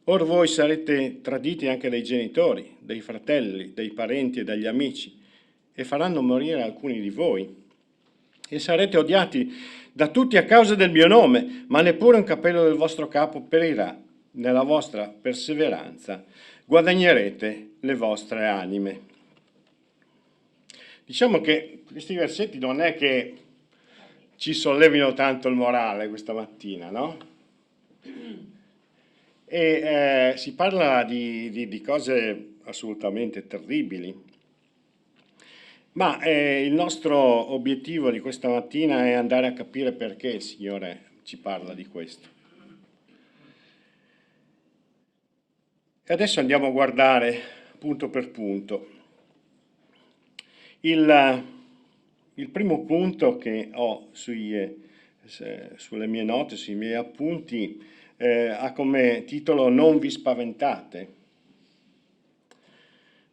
Or voi sarete traditi anche dai genitori, dai fratelli, dai parenti e dagli amici, e faranno morire alcuni di voi. E sarete odiati da tutti a causa del mio nome, ma neppure un capello del vostro capo perirà. Nella vostra perseveranza guadagnerete le vostre anime. Diciamo che questi versetti non è che ci sollevino tanto il morale questa mattina, no? E si parla di cose assolutamente terribili, ma il nostro obiettivo di questa mattina è andare a capire perché il Signore ci parla di questo. E adesso andiamo a guardare punto per punto. Il primo punto che ho sulle mie note, sui miei appunti, ha come titolo "Non vi spaventate".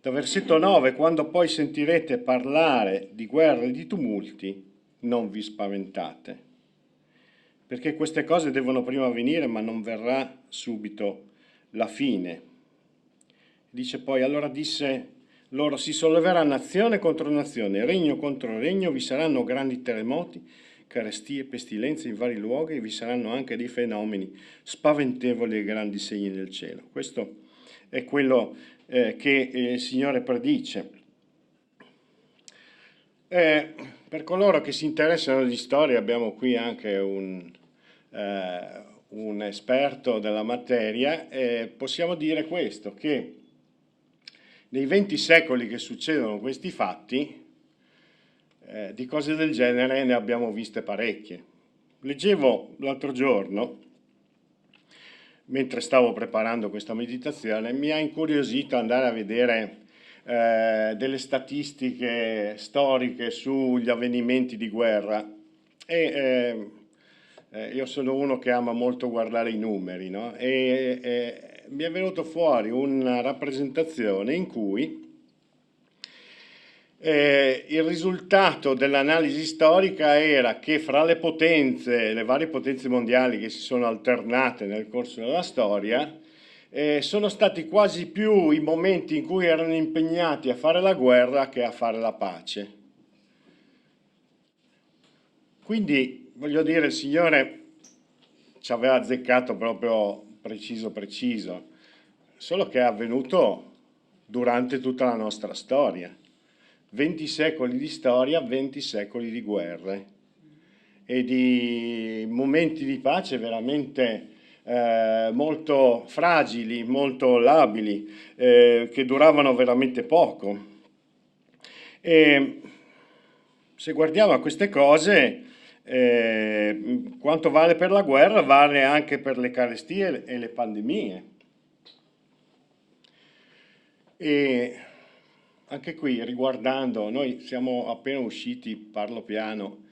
Da versetto 9: quando poi sentirete parlare di guerre e di tumulti, non vi spaventate, perché queste cose devono prima avvenire, ma non verrà subito la fine. Dice poi: allora disse loro: si solleverà nazione contro nazione, regno contro regno, vi saranno grandi terremoti, carestie e pestilenze in vari luoghi, e vi saranno anche dei fenomeni spaventevoli e grandi segni del cielo. Questo è quello che il Signore predice. Per coloro che si interessano di storia, abbiamo qui anche un esperto della materia, possiamo dire questo, che nei 20 secoli che succedono questi fatti, di cose del genere ne abbiamo viste parecchie. Leggevo l'altro giorno, mentre stavo preparando questa meditazione, mi ha incuriosito andare a vedere delle statistiche storiche sugli avvenimenti di guerra, e io sono uno che ama molto guardare i numeri, no? E mi è venuto fuori una rappresentazione in cui il risultato dell'analisi storica era che fra le potenze, le varie potenze mondiali che si sono alternate nel corso della storia, sono stati quasi più i momenti in cui erano impegnati a fare la guerra che a fare la pace. Quindi, voglio dire, il Signore ci aveva azzeccato proprio preciso, solo che è avvenuto durante tutta la nostra storia. 20 secoli di storia, 20 secoli di guerre e di momenti di pace veramente molto fragili, molto labili, che duravano veramente poco. E se guardiamo a queste cose, quanto vale per la guerra vale anche per le carestie e le pandemie. E anche qui, riguardando, noi siamo appena usciti, parlo piano,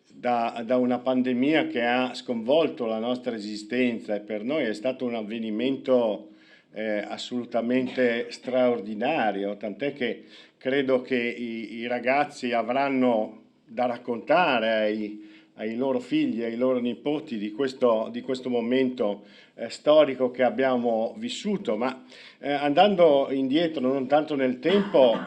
da una pandemia che ha sconvolto la nostra esistenza, e per noi è stato un avvenimento assolutamente straordinario, tant'è che credo che i ragazzi avranno da raccontare ai loro figli, ai loro nipoti di questo momento storico che abbiamo vissuto, ma andando indietro non tanto nel tempo,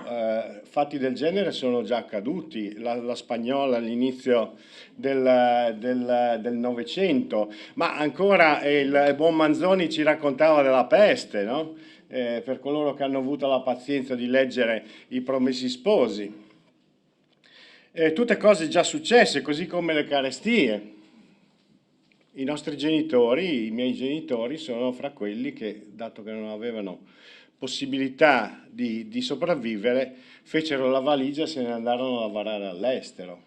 fatti del genere sono già accaduti. La spagnola all'inizio del Novecento, ma ancora il buon Manzoni ci raccontava della peste, no? Per coloro che hanno avuto la pazienza di leggere I Promessi Sposi. Tutte cose già successe, così come le carestie. I nostri genitori, i miei genitori, sono fra quelli che, dato che non avevano possibilità di sopravvivere, fecero la valigia e se ne andarono a lavorare all'estero.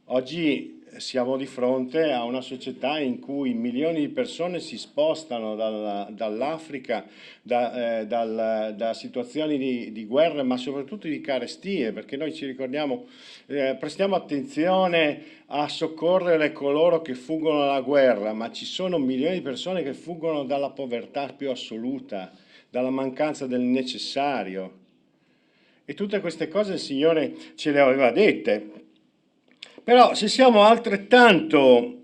Oggi siamo di fronte a una società in cui milioni di persone si spostano dall'Africa, da situazioni di guerra, ma soprattutto di carestie, perché noi ci ricordiamo, prestiamo attenzione a soccorrere coloro che fuggono dalla guerra, ma ci sono milioni di persone che fuggono dalla povertà più assoluta, dalla mancanza del necessario. E tutte queste cose il Signore ce le aveva dette. Però se siamo altrettanto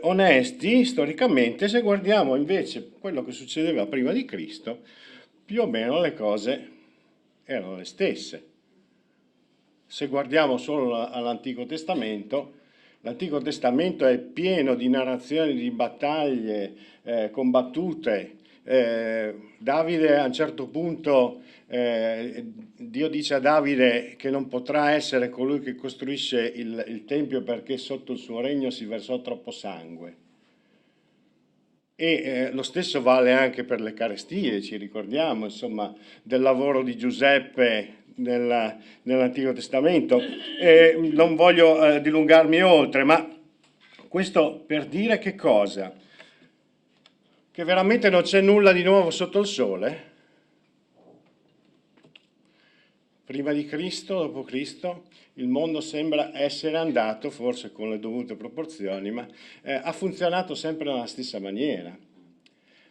onesti storicamente, se guardiamo invece quello che succedeva prima di Cristo, più o meno le cose erano le stesse. Se guardiamo solo all'Antico Testamento, l'Antico Testamento è pieno di narrazioni di battaglie combattute. Davide a un certo punto, Dio dice a Davide che non potrà essere colui che costruisce il Tempio perché sotto il suo regno si versò troppo sangue. E lo stesso vale anche per le carestie, ci ricordiamo insomma del lavoro di Giuseppe nell'Antico Testamento. Non voglio dilungarmi oltre, ma questo per dire che cosa? Che veramente non c'è nulla di nuovo sotto il sole? Prima di Cristo, dopo Cristo, il mondo sembra essere andato, forse con le dovute proporzioni, ma ha funzionato sempre nella stessa maniera.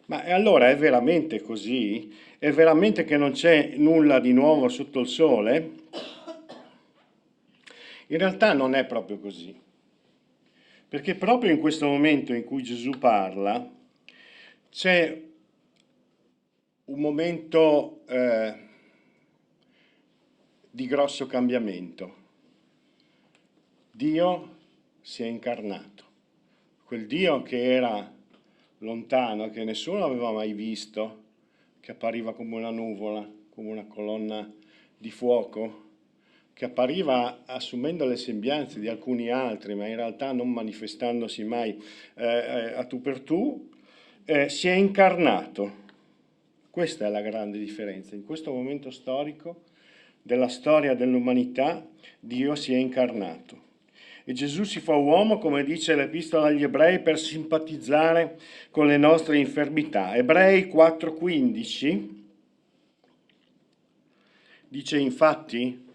Ma allora è veramente così? È veramente che non c'è nulla di nuovo sotto il sole? In realtà non è proprio così. Perché proprio in questo momento in cui Gesù parla, c'è un momento di grosso cambiamento. Dio si è incarnato. Quel Dio che era lontano, che nessuno aveva mai visto, che appariva come una nuvola, come una colonna di fuoco, che appariva assumendo le sembianze di alcuni altri, ma in realtà non manifestandosi mai a tu per tu, si è incarnato. Questa è la grande differenza. In questo momento storico della storia dell'umanità, Dio si è incarnato. E Gesù si fa uomo, come dice l'Epistola agli Ebrei, per simpatizzare con le nostre infermità. Ebrei 4,15 dice infatti: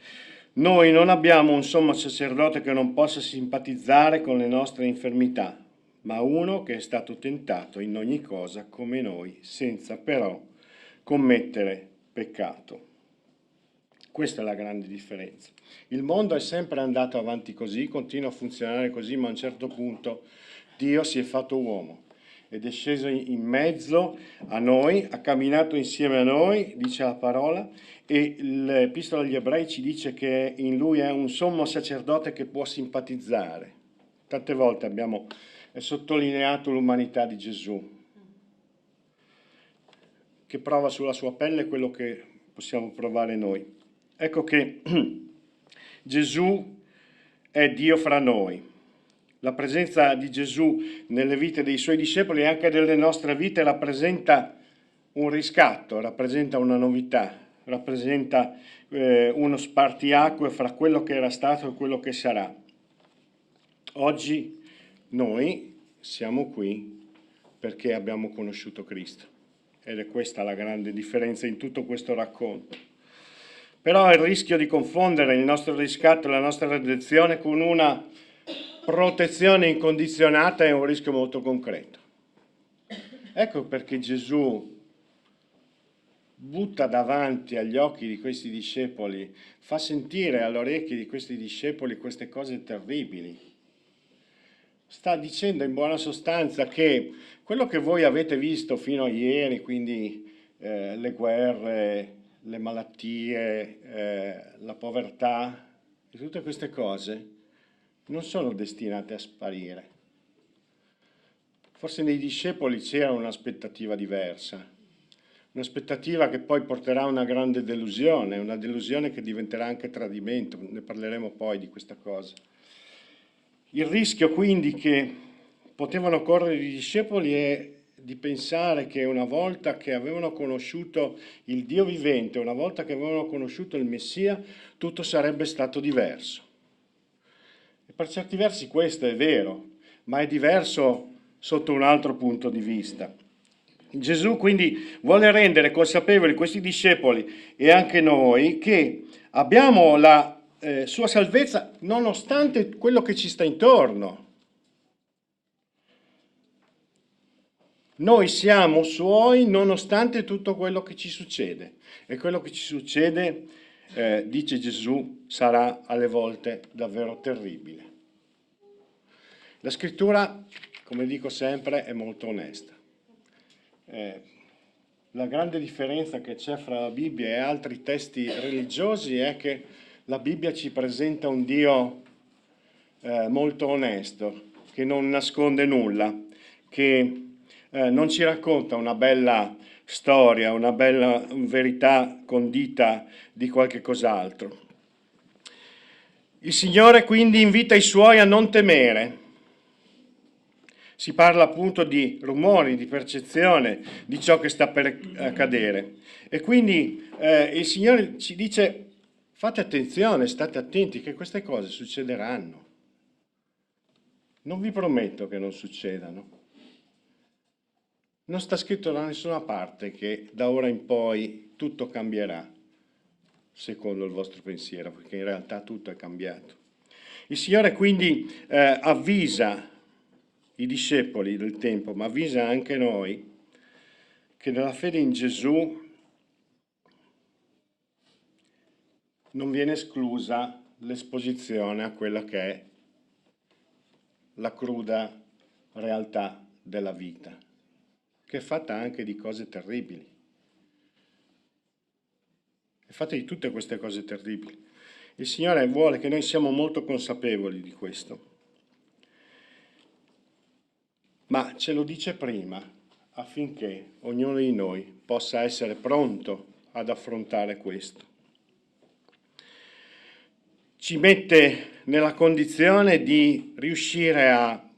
noi non abbiamo un sommo sacerdote che non possa simpatizzare con le nostre infermità, ma uno che è stato tentato in ogni cosa come noi, senza però commettere peccato. Questa è la grande differenza. Il mondo è sempre andato avanti così, continua a funzionare così, ma a un certo punto Dio si è fatto uomo ed è sceso in mezzo a noi, ha camminato insieme a noi, dice la parola, e l'Epistola agli Ebrei ci dice che in lui è un sommo sacerdote che può simpatizzare. Tante volte abbiamo sottolineato l'umanità di Gesù, che prova sulla sua pelle quello che possiamo provare noi. Ecco che Gesù è Dio fra noi. La presenza di Gesù nelle vite dei suoi discepoli e anche nelle nostre vite rappresenta un riscatto, rappresenta una novità, rappresenta uno spartiacque fra quello che era stato e quello che sarà. Oggi noi siamo qui perché abbiamo conosciuto Cristo, ed è questa la grande differenza in tutto questo racconto. Però il rischio di confondere il nostro riscatto e la nostra redenzione con una protezione incondizionata è un rischio molto concreto. Ecco perché Gesù butta davanti agli occhi di questi discepoli, fa sentire alle orecchie di questi discepoli queste cose terribili. Sta dicendo in buona sostanza che quello che voi avete visto fino a ieri, quindi le guerre, le malattie, la povertà e tutte queste cose, non sono destinate a sparire. Forse nei discepoli c'era un'aspettativa diversa, un'aspettativa che poi porterà a una grande delusione, una delusione che diventerà anche tradimento, ne parleremo poi di questa cosa. Il rischio quindi che potevano correre i discepoli è di pensare che una volta che avevano conosciuto il Dio vivente, una volta che avevano conosciuto il Messia, tutto sarebbe stato diverso. E per certi versi questo è vero, ma è diverso sotto un altro punto di vista. Gesù quindi vuole rendere consapevoli questi discepoli e anche noi che abbiamo la sua salvezza nonostante quello che ci sta intorno. Noi siamo suoi nonostante tutto quello che ci succede, e quello che ci succede, dice Gesù, sarà alle volte davvero terribile. La scrittura, come dico sempre, è molto onesta. La grande differenza che c'è fra la Bibbia e altri testi religiosi è che la Bibbia ci presenta un Dio molto onesto, che non nasconde nulla, che non ci racconta una bella storia, una bella verità condita di qualche cos'altro. Il Signore quindi invita i Suoi a non temere. Si parla appunto di rumori, di percezione, di ciò che sta per accadere. E quindi il Signore ci dice: fate attenzione, state attenti che queste cose succederanno. Non vi prometto che non succedano. Non sta scritto da nessuna parte che da ora in poi tutto cambierà, secondo il vostro pensiero, perché in realtà tutto è cambiato. Il Signore quindi avvisa i discepoli del tempo, ma avvisa anche noi che nella fede in Gesù non viene esclusa l'esposizione a quella che è la cruda realtà della vita, che è fatta anche di cose terribili. È fatta di tutte queste cose terribili. Il Signore vuole che noi siamo molto consapevoli di questo, ma ce lo dice prima affinché ognuno di noi possa essere pronto ad affrontare questo. Ci mette nella condizione di riuscire a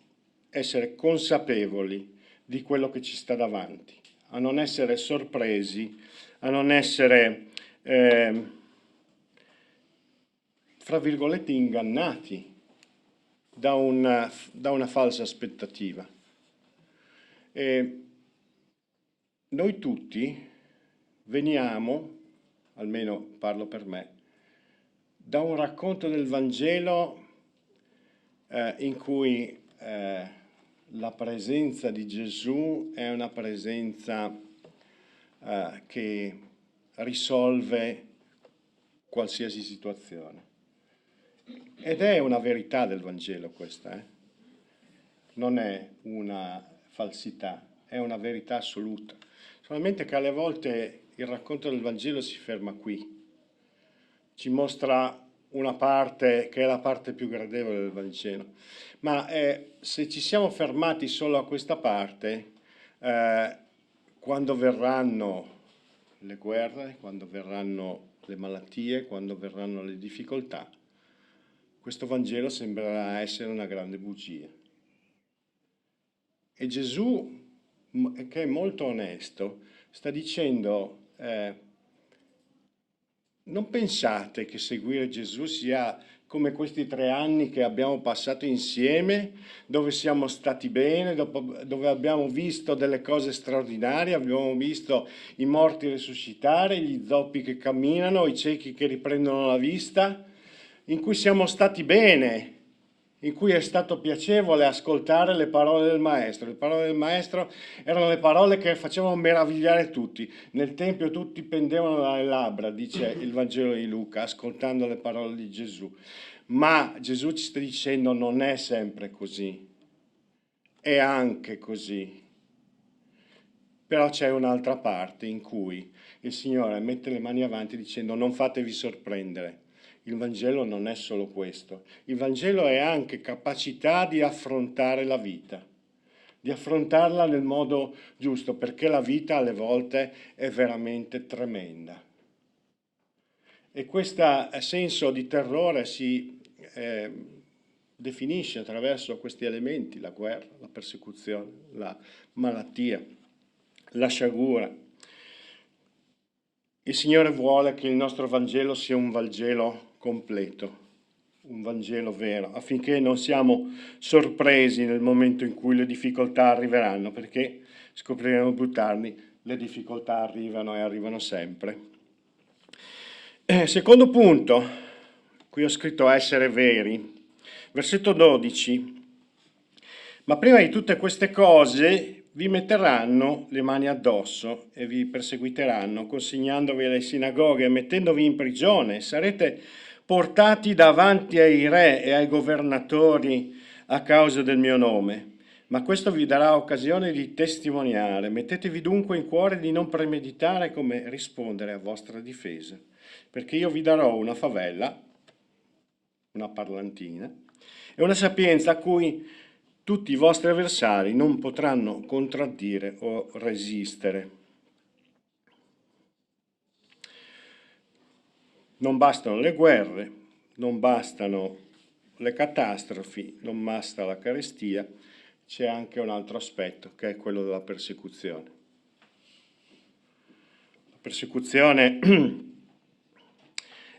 essere consapevoli di quello che ci sta davanti, a non essere sorpresi, a non essere, fra virgolette, ingannati da una falsa aspettativa. E noi tutti veniamo, almeno parlo per me, da un racconto del Vangelo in cui la presenza di Gesù è una presenza che risolve qualsiasi situazione. Ed è una verità del Vangelo questa, non è una falsità, è una verità assoluta. Solamente che alle volte il racconto del Vangelo si ferma qui. Ci mostra una parte che è la parte più gradevole del Vangelo, ma se ci siamo fermati solo a questa parte, quando verranno le guerre, quando verranno le malattie, quando verranno le difficoltà, questo Vangelo sembrerà essere una grande bugia. E Gesù, che è molto onesto, sta dicendo non pensate che seguire Gesù sia come questi 3 anni che abbiamo passato insieme, dove siamo stati bene, dove abbiamo visto delle cose straordinarie, abbiamo visto i morti risuscitare, gli zoppi che camminano, i ciechi che riprendono la vista, in cui siamo stati bene, in cui è stato piacevole ascoltare le parole del Maestro. Le parole del Maestro erano le parole che facevano meravigliare tutti. Nel Tempio tutti pendevano dalle labbra, dice il Vangelo di Luca, ascoltando le parole di Gesù. Ma Gesù ci sta dicendo non è sempre così, è anche così. Però c'è un'altra parte in cui il Signore mette le mani avanti dicendo non fatevi sorprendere. Il Vangelo non è solo questo, il Vangelo è anche capacità di affrontare la vita, di affrontarla nel modo giusto, perché la vita alle volte è veramente tremenda. E questo senso di terrore si definisce attraverso questi elementi, la guerra, la persecuzione, la malattia, la sciagura. Il Signore vuole che il nostro Vangelo sia un Vangelo completo, un Vangelo vero, affinché non siamo sorpresi nel momento in cui le difficoltà arriveranno, perché scopriremo più tardi, le difficoltà arrivano e arrivano sempre. Secondo punto, qui ho scritto essere veri, versetto 12, ma prima di tutte queste cose vi metteranno le mani addosso e vi perseguiteranno, consegnandovi alle sinagoghe e mettendovi in prigione. Sarete portati davanti ai re e ai governatori a causa del mio nome. Ma questo vi darà occasione di testimoniare. Mettetevi dunque in cuore di non premeditare come rispondere a vostra difesa, perché io vi darò una favella, una parlantina, e una sapienza a cui tutti i vostri avversari non potranno contraddire o resistere. Non bastano le guerre, non bastano le catastrofi, non basta la carestia, c'è anche un altro aspetto che è quello della persecuzione. La persecuzione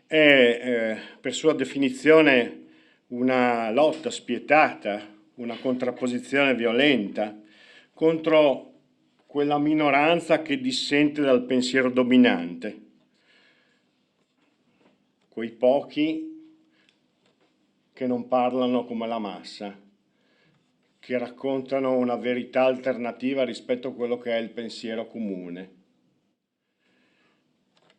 è per sua definizione una lotta spietata, una contrapposizione violenta contro quella minoranza che dissente dal pensiero dominante, quei pochi che non parlano come la massa, che raccontano una verità alternativa rispetto a quello che è il pensiero comune.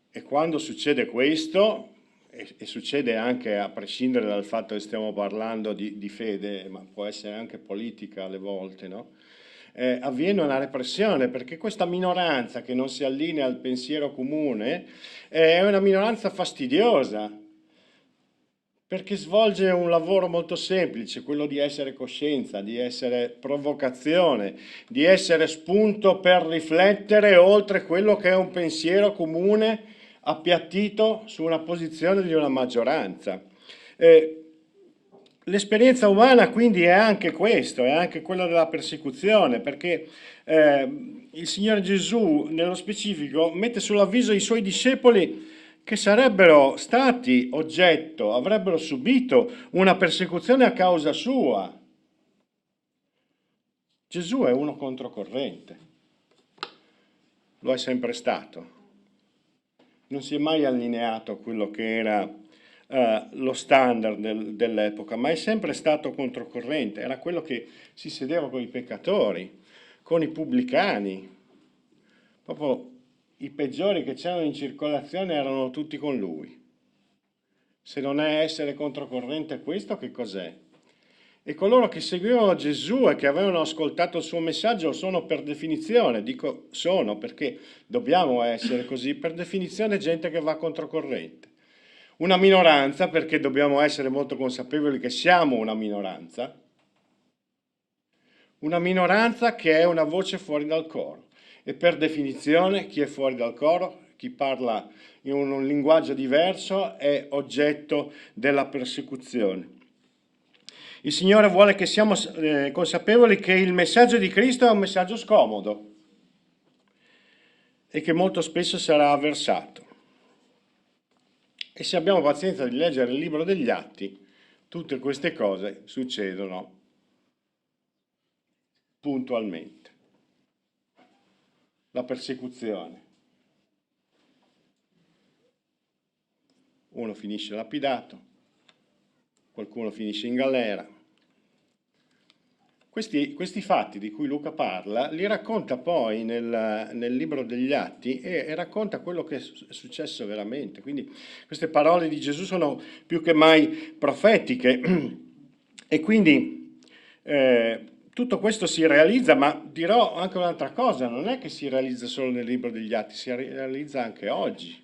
E quando succede questo, e succede anche a prescindere dal fatto che stiamo parlando di fede, ma può essere anche politica alle volte, no? Avviene una repressione, perché questa minoranza che non si allinea al pensiero comune è una minoranza fastidiosa, perché svolge un lavoro molto semplice, quello di essere coscienza, di essere provocazione, di essere spunto per riflettere oltre quello che è un pensiero comune appiattito su una posizione di una maggioranza. L'esperienza umana quindi è anche questo, è anche quella della persecuzione, perché il Signore Gesù nello specifico mette sull'avviso i suoi discepoli che sarebbero stati oggetto, avrebbero subito una persecuzione a causa sua. Gesù è uno controcorrente, lo è sempre stato. Non si è mai allineato a quello che era lo standard dell'epoca, ma è sempre stato controcorrente, era quello che si sedeva con i peccatori, con i pubblicani, proprio i peggiori che c'erano in circolazione erano tutti con lui. Se non è essere controcorrente questo, che cos'è? E coloro che seguivano Gesù e che avevano ascoltato il suo messaggio sono per definizione, dico sono perché dobbiamo essere così, per definizione gente che va controcorrente. Una minoranza, perché dobbiamo essere molto consapevoli che siamo una minoranza che è una voce fuori dal coro. E per definizione chi è fuori dal coro, chi parla in un linguaggio diverso, è oggetto della persecuzione. Il Signore vuole che siamo consapevoli che il messaggio di Cristo è un messaggio scomodo e che molto spesso sarà avversato. E se abbiamo pazienza di leggere il libro degli Atti, tutte queste cose succedono puntualmente. La persecuzione. Uno finisce lapidato, qualcuno finisce in galera. Questi fatti di cui Luca parla li racconta poi nel libro degli Atti e racconta quello che è successo veramente. Quindi queste parole di Gesù sono più che mai profetiche e quindi tutto questo si realizza, ma dirò anche un'altra cosa, non è che si realizza solo nel libro degli Atti, si realizza anche oggi.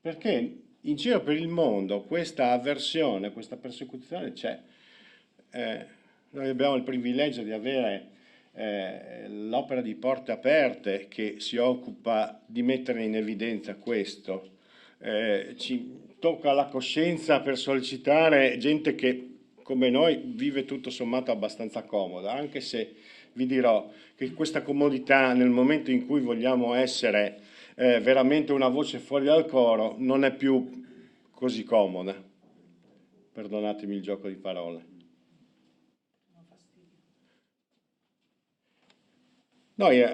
Perché in giro per il mondo questa avversione, questa persecuzione c'è. Noi abbiamo il privilegio di avere l'opera di Porte Aperte che si occupa di mettere in evidenza questo. Ci tocca la coscienza per sollecitare gente che come noi vive tutto sommato abbastanza comoda, anche se vi dirò che questa comodità nel momento in cui vogliamo essere veramente una voce fuori dal coro non è più così comoda. Perdonatemi il gioco di parole. Noi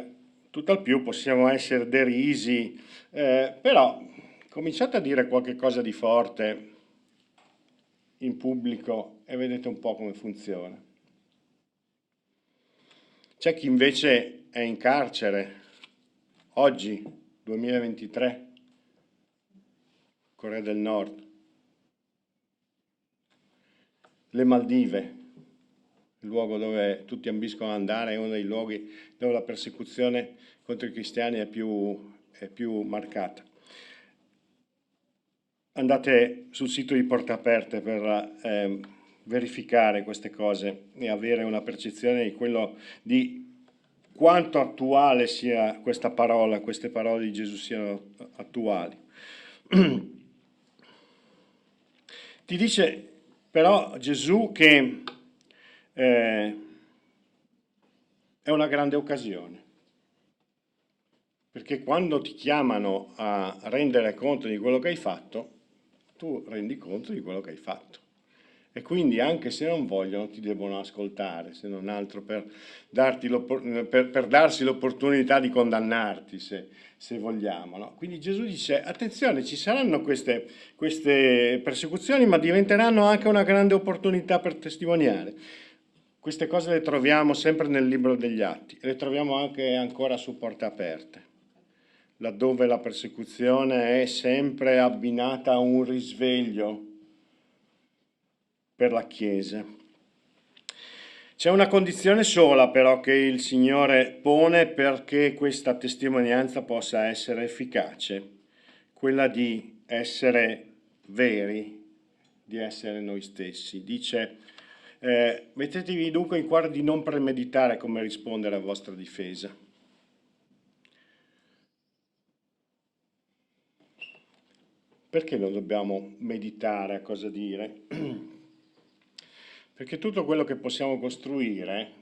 tutt'al più possiamo essere derisi, però cominciate a dire qualche cosa di forte in pubblico e vedete un po' come funziona. C'è chi invece è in carcere oggi, 2023, Corea del Nord, le Maldive, il luogo dove tutti ambiscono ad andare, è uno dei luoghi dove la persecuzione contro i cristiani è più marcata. Andate sul sito di Porte Aperte per verificare queste cose e avere una percezione di quello, di quanto attuale sia questa parola, queste parole di Gesù siano attuali. Ti dice però Gesù che è una grande occasione, perché quando ti chiamano a rendere conto di quello che hai fatto, tu rendi conto di quello che hai fatto. E quindi anche se non vogliono ti devono ascoltare, se non altro per darsi l'opportunità di condannarti, se vogliamo. No? Quindi Gesù dice, attenzione, ci saranno queste persecuzioni, ma diventeranno anche una grande opportunità per testimoniare. Queste cose le troviamo sempre nel libro degli Atti, e le troviamo anche ancora su Porte Aperte, laddove la persecuzione è sempre abbinata a un risveglio per la Chiesa. C'è una condizione sola però che il Signore pone perché questa testimonianza possa essere efficace, quella di essere veri, di essere noi stessi. Dice, mettetevi dunque in cuore di non premeditare come rispondere a vostra difesa. Perché non dobbiamo meditare a cosa dire? Perché tutto quello che possiamo costruire,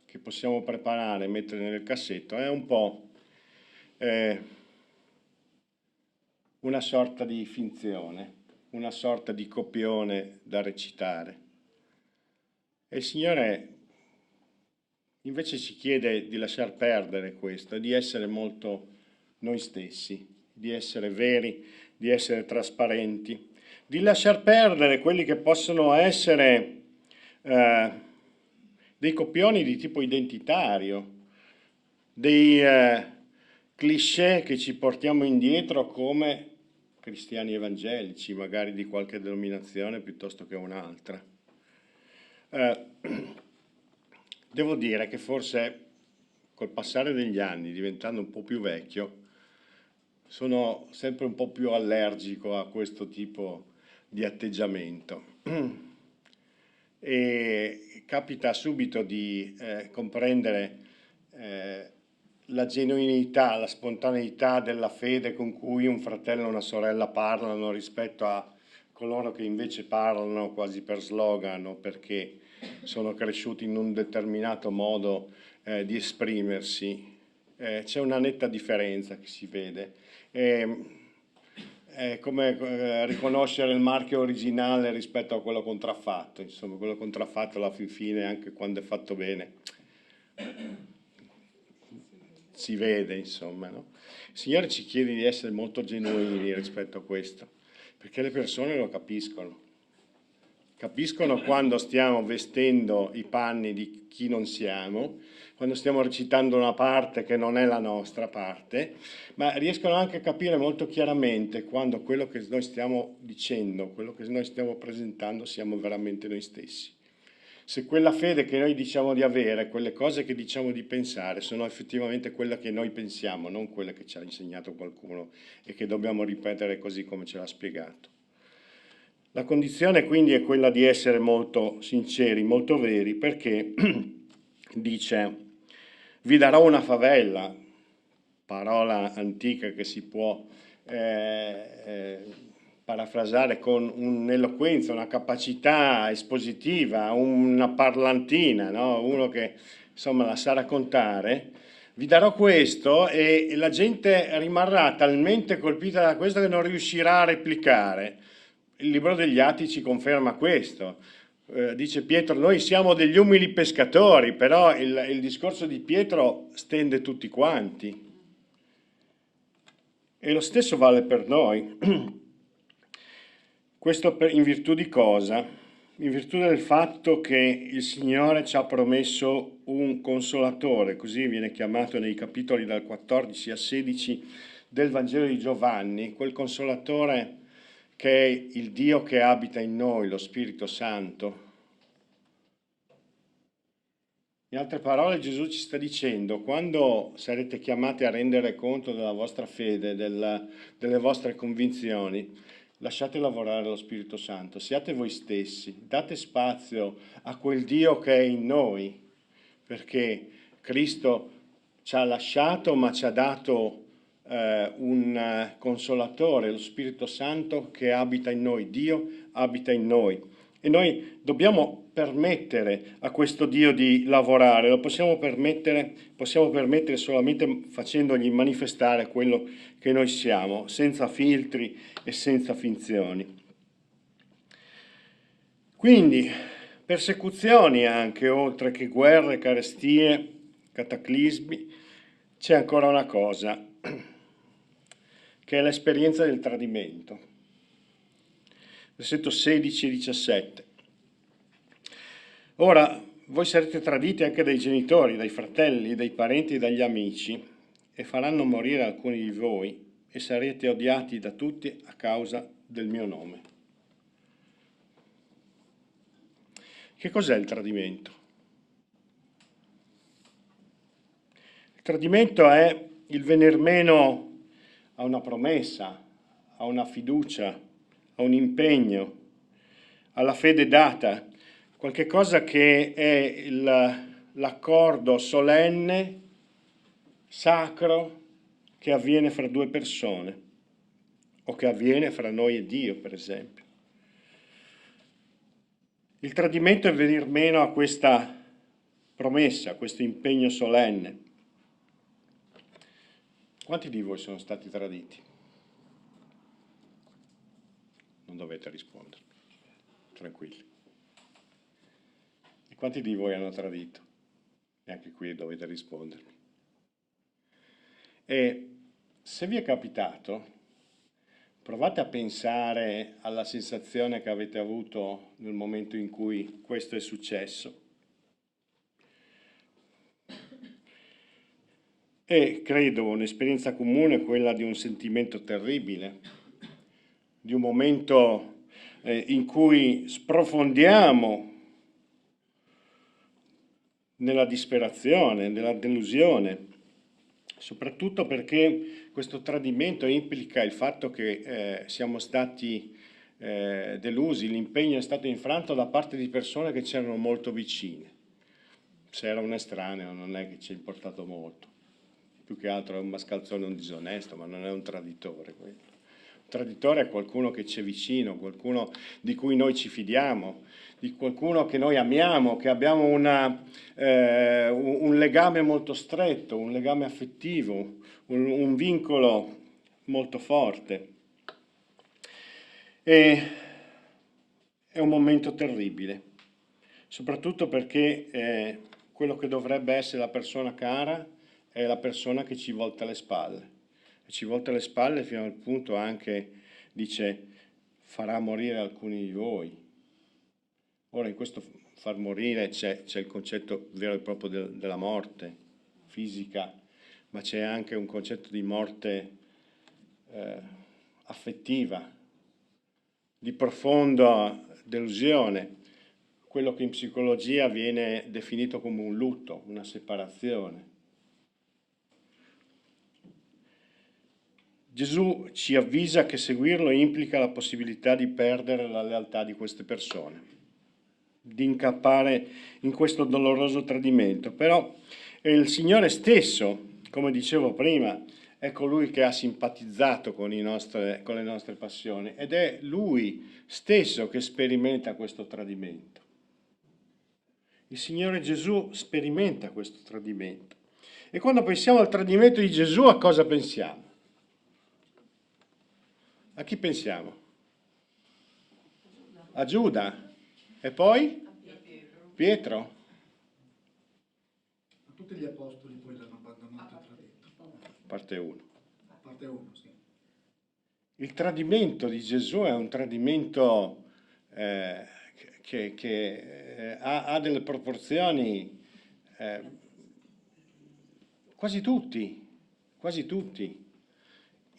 che possiamo preparare, mettere nel cassetto, è un po' una sorta di finzione, una sorta di copione da recitare. E il Signore invece ci chiede di lasciar perdere questo, di essere molto noi stessi, di essere veri, di essere trasparenti, di lasciar perdere quelli che possono essere dei copioni di tipo identitario, dei cliché che ci portiamo indietro come cristiani evangelici, magari di qualche denominazione piuttosto che un'altra. Devo dire che forse col passare degli anni, diventando un po' più vecchio, sono sempre un po' più allergico a questo tipo di atteggiamento. E capita subito di comprendere la genuinità, la spontaneità della fede con cui un fratello e una sorella parlano rispetto a coloro che invece parlano quasi per slogan o perché sono cresciuti in un determinato modo di esprimersi. C'è una netta differenza che si vede. è come riconoscere il marchio originale rispetto a quello contraffatto. Insomma, quello contraffatto alla fin fine, anche quando è fatto bene, si vede, insomma, no? Il Signore ci chiede di essere molto genuini rispetto a questo, perché le persone lo capiscono. Capiscono quando stiamo vestendo i panni di chi non siamo, quando stiamo recitando una parte che non è la nostra parte, ma riescono anche a capire molto chiaramente quando quello che noi stiamo dicendo, quello che noi stiamo presentando, siamo veramente noi stessi. Se quella fede che noi diciamo di avere, quelle cose che diciamo di pensare, sono effettivamente quelle che noi pensiamo, non quelle che ci ha insegnato qualcuno e che dobbiamo ripetere così come ce l'ha spiegato. La condizione quindi è quella di essere molto sinceri, molto veri, perché dice: vi darò una favella, parola antica che si può parafrasare con un'eloquenza, una capacità espositiva, una parlantina, no? Uno che insomma la sa raccontare. Vi darò questo e la gente rimarrà talmente colpita da questo che non riuscirà a replicare. Il libro degli Atti ci conferma questo. Dice Pietro: noi siamo degli umili pescatori, però il discorso di Pietro stende tutti quanti. E lo stesso vale per noi. Questo in virtù di cosa? In virtù del fatto che il Signore ci ha promesso un consolatore, così viene chiamato nei capitoli dal 14 al 16 del Vangelo di Giovanni, quel consolatore che è il Dio che abita in noi, lo Spirito Santo. In altre parole, Gesù ci sta dicendo: quando sarete chiamati a rendere conto della vostra fede, delle vostre convinzioni, lasciate lavorare lo Spirito Santo, siate voi stessi, date spazio a quel Dio che è in noi, perché Cristo ci ha lasciato ma ci ha dato un consolatore, lo Spirito Santo che abita in noi. Dio abita in noi e noi dobbiamo permettere a questo Dio di lavorare. Lo possiamo permettere solamente facendogli manifestare quello che noi siamo, senza filtri e senza finzioni. Quindi persecuzioni anche, oltre che guerre, carestie, cataclismi, c'è ancora una cosa, che è l'esperienza del tradimento. Versetto 16 e 17. Ora, voi sarete traditi anche dai genitori, dai fratelli, dai parenti e dagli amici, e faranno morire alcuni di voi, e sarete odiati da tutti a causa del mio nome. Che cos'è il tradimento? Il tradimento è il venir meno a una promessa, a una fiducia, a un impegno, alla fede data, qualche cosa che è l'accordo solenne, sacro, che avviene fra due persone, o che avviene fra noi e Dio, per esempio. Il tradimento è venir meno a questa promessa, a questo impegno solenne. Quanti di voi sono stati traditi? Non dovete rispondere, tranquilli. E quanti di voi hanno tradito? E anche qui dovete rispondermi. E se vi è capitato, provate a pensare alla sensazione che avete avuto nel momento in cui questo è successo. E credo un'esperienza comune è quella di un sentimento terribile, di un momento in cui sprofondiamo nella disperazione, nella delusione, soprattutto perché questo tradimento implica il fatto che siamo stati delusi, l'impegno è stato infranto da parte di persone che c'erano molto vicine. Se era un estraneo non è che ci è importato molto. Più che altro è un mascalzone, un disonesto, ma non è un traditore quello. Un traditore è qualcuno che ci è vicino, qualcuno di cui noi ci fidiamo, di qualcuno che noi amiamo, che abbiamo un legame molto stretto, un legame affettivo, un vincolo molto forte. E è un momento terribile, soprattutto perché quello che dovrebbe essere la persona cara è la persona che ci volta le spalle. E ci volta le spalle fino al punto anche, dice, farà morire alcuni di voi. Ora in questo far morire c'è il concetto vero e proprio della morte fisica, ma c'è anche un concetto di morte affettiva, di profonda delusione, quello che in psicologia viene definito come un lutto, una separazione. Gesù ci avvisa che seguirlo implica la possibilità di perdere la lealtà di queste persone, di incappare in questo doloroso tradimento, però è il Signore stesso, come dicevo prima, è colui che ha simpatizzato con le nostre passioni ed è Lui stesso che sperimenta questo tradimento. Il Signore Gesù sperimenta questo tradimento. E quando pensiamo al tradimento di Gesù, a cosa pensiamo? A chi pensiamo? A Giuda. E poi? Pietro. A tutti gli apostoli poi l'hanno abbandonato e tradito. Parte 1. Parte 1, sì. Il tradimento di Gesù è un tradimento che ha delle proporzioni, quasi tutti.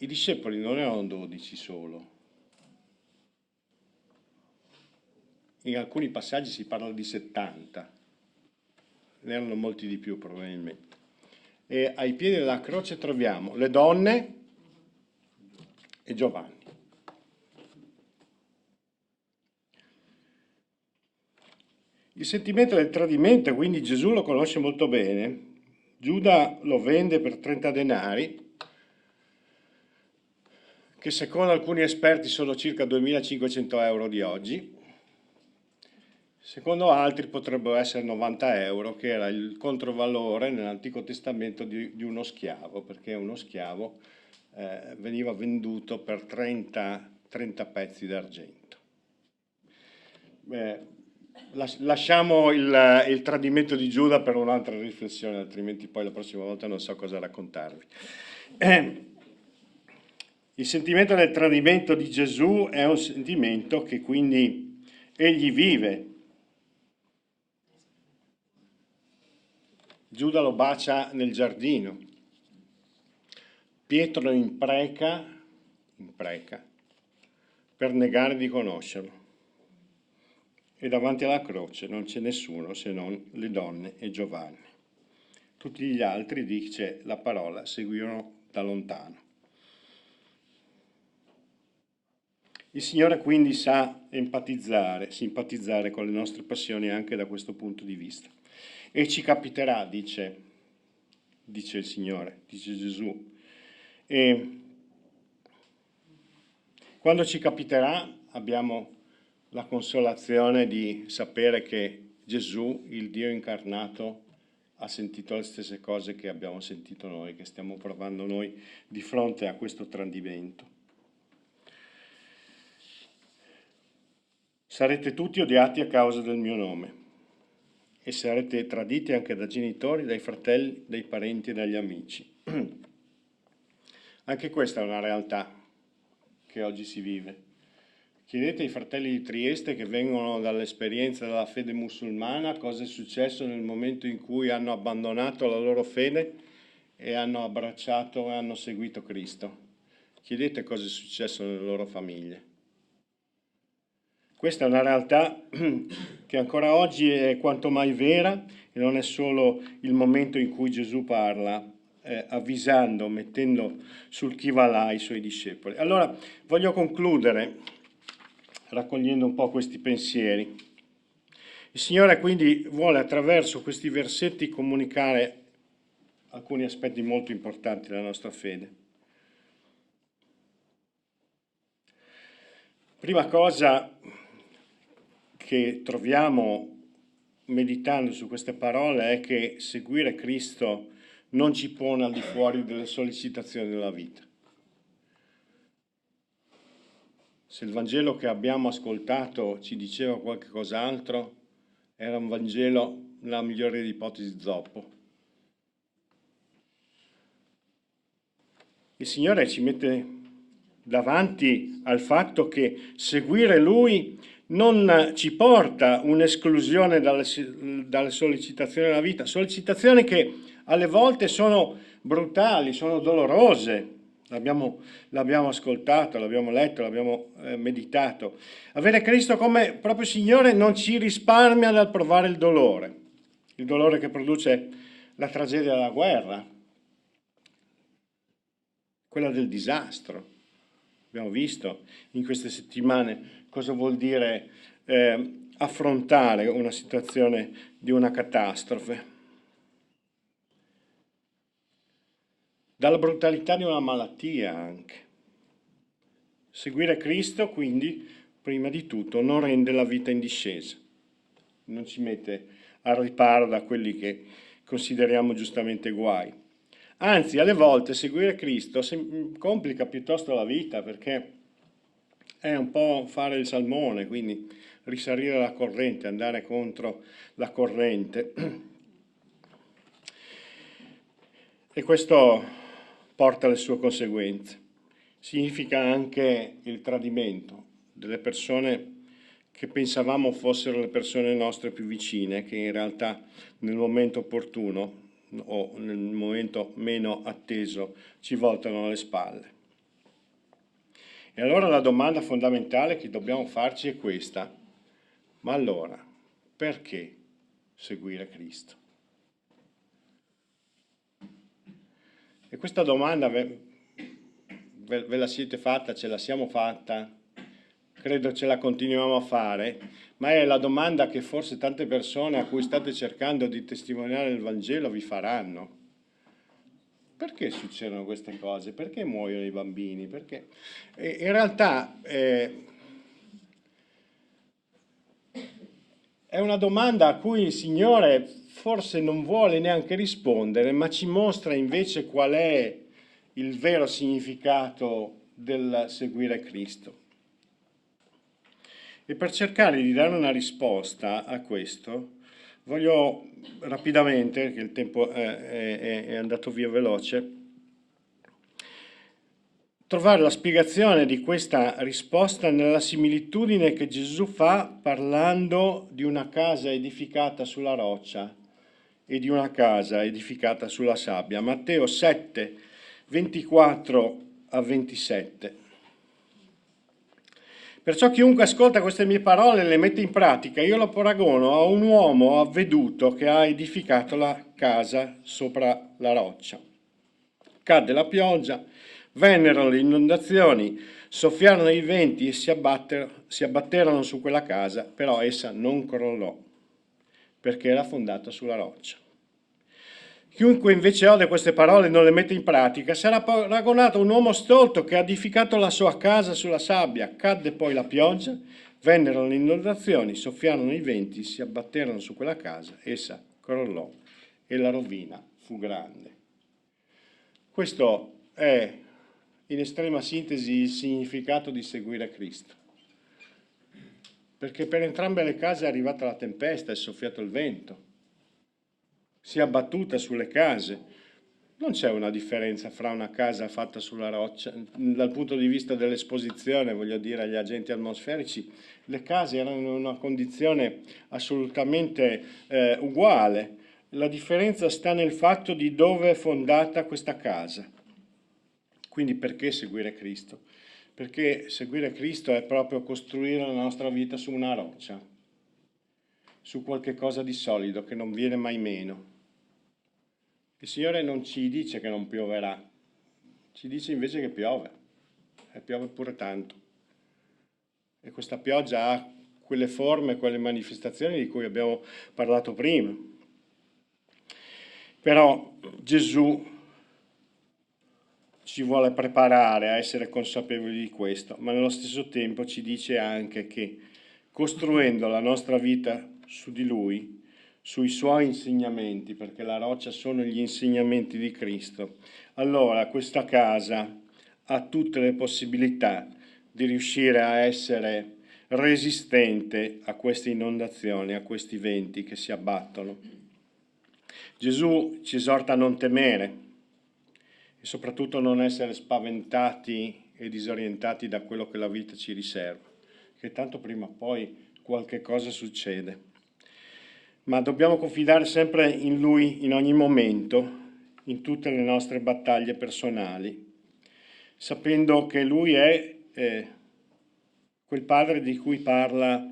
I discepoli non erano 12 solo. In alcuni passaggi si parla di 70, ne erano molti di più probabilmente. E ai piedi della croce troviamo le donne e Giovanni. Il sentimento del tradimento, quindi Gesù lo conosce molto bene. Giuda lo vende per 30 denari, che secondo alcuni esperti sono circa 2.500 euro di oggi. Secondo altri potrebbero essere 90 euro, che era il controvalore nell'Antico Testamento di uno schiavo, perché uno schiavo veniva venduto per 30 pezzi d'argento. Lasciamo il tradimento di Giuda per un'altra riflessione, altrimenti poi la prossima volta non so cosa raccontarvi. Il sentimento del tradimento di Gesù è un sentimento che quindi egli vive. Giuda lo bacia nel giardino, Pietro impreca per negare di conoscerlo e davanti alla croce non c'è nessuno se non le donne e Giovanni. Tutti gli altri, dice la parola, seguirono da lontano. Il Signore quindi sa simpatizzare con le nostre passioni anche da questo punto di vista. E ci capiterà, dice il Signore, dice Gesù. E quando ci capiterà abbiamo la consolazione di sapere che Gesù, il Dio incarnato, ha sentito le stesse cose che abbiamo sentito noi, che stiamo provando noi di fronte a questo tradimento. Sarete tutti odiati a causa del mio nome e sarete traditi anche dai genitori, dai fratelli, dai parenti e dagli amici. Anche questa è una realtà che oggi si vive. Chiedete ai fratelli di Trieste, che vengono dall'esperienza della fede musulmana, cosa è successo nel momento in cui hanno abbandonato la loro fede e hanno abbracciato e hanno seguito Cristo. Chiedete cosa è successo nelle loro famiglie. Questa è una realtà che ancora oggi è quanto mai vera e non è solo il momento in cui Gesù parla, avvisando, mettendo sul chi va là i suoi discepoli. Allora voglio concludere raccogliendo un po' questi pensieri. Il Signore quindi vuole attraverso questi versetti comunicare alcuni aspetti molto importanti della nostra fede. Prima cosa che troviamo meditando su queste parole è che seguire Cristo non ci pone al di fuori delle sollecitazioni della vita. Se il Vangelo che abbiamo ascoltato ci diceva qualche cos'altro, era un Vangelo, nella migliore delle ipotesi, zoppo. Il Signore ci mette davanti al fatto che seguire Lui non ci porta un'esclusione dalle sollecitazioni della vita, sollecitazioni che alle volte sono brutali, sono dolorose. L'abbiamo ascoltato, l'abbiamo letto, l'abbiamo meditato. Avere Cristo come proprio Signore non ci risparmia dal provare il dolore che produce la tragedia della guerra, quella del disastro. Abbiamo visto in queste settimane cosa vuol dire affrontare una situazione di una catastrofe. Dalla brutalità di una malattia anche. Seguire Cristo, quindi, prima di tutto, non rende la vita in discesa, non ci mette al riparo da quelli che consideriamo giustamente guai. Anzi, alle volte seguire Cristo complica piuttosto la vita, perché è un po' fare il salmone, quindi risalire la corrente, andare contro la corrente. E questo porta le sue conseguenze. Significa anche il tradimento delle persone che pensavamo fossero le persone nostre più vicine, che in realtà nel momento opportuno o nel momento meno atteso ci voltano le spalle. E allora la domanda fondamentale che dobbiamo farci è questa: ma allora perché seguire Cristo? E questa domanda ve la siete fatta, ce la siamo fatta, credo ce la continuiamo a fare, ma è la domanda che forse tante persone a cui state cercando di testimoniare il Vangelo vi faranno. Perché succedono queste cose? Perché muoiono i bambini? Perché? In realtà è una domanda a cui il Signore forse non vuole neanche rispondere, ma ci mostra invece qual è il vero significato del seguire Cristo. E per cercare di dare una risposta a questo, voglio rapidamente, perché il tempo è andato via veloce, trovare la spiegazione di questa risposta nella similitudine che Gesù fa parlando di una casa edificata sulla roccia e di una casa edificata sulla sabbia. Matteo 7, 24 a 27. Perciò chiunque ascolta queste mie parole e le mette in pratica, io lo paragono a un uomo avveduto che ha edificato la casa sopra la roccia. Cadde la pioggia, vennero le inondazioni, soffiarono i venti e si abbatterono su quella casa, però essa non crollò, perché era fondata sulla roccia. Chiunque invece ode queste parole e non le mette in pratica sarà paragonato a un uomo stolto che ha edificato la sua casa sulla sabbia. Cadde poi la pioggia, vennero le inondazioni, soffiarono i venti, si abbatterono su quella casa, essa crollò e la rovina fu grande. Questo è in estrema sintesi il significato di seguire Cristo. Perché per entrambe le case è arrivata la tempesta, è soffiato il vento, si è abbattuta sulle case. Non c'è una differenza fra una casa fatta sulla roccia, dal punto di vista dell'esposizione, voglio dire, agli agenti atmosferici, le case erano in una condizione assolutamente uguale. La differenza sta nel fatto di dove è fondata questa casa. Quindi perché seguire Cristo? Perché seguire Cristo è proprio costruire la nostra vita su una roccia, su qualche cosa di solido che non viene mai meno. Il Signore non ci dice che non pioverà, ci dice invece che piove, e piove pure tanto. E questa pioggia ha quelle forme, quelle manifestazioni di cui abbiamo parlato prima. Però Gesù ci vuole preparare a essere consapevoli di questo, ma nello stesso tempo ci dice anche che costruendo la nostra vita su di Lui, sui Suoi insegnamenti, perché la roccia sono gli insegnamenti di Cristo, allora questa casa ha tutte le possibilità di riuscire a essere resistente a queste inondazioni, a questi venti che si abbattono. Gesù ci esorta a non temere e soprattutto non essere spaventati e disorientati da quello che la vita ci riserva, che tanto prima o poi qualche cosa succede. Ma dobbiamo confidare sempre in Lui in ogni momento, in tutte le nostre battaglie personali, sapendo che Lui è quel Padre di cui parla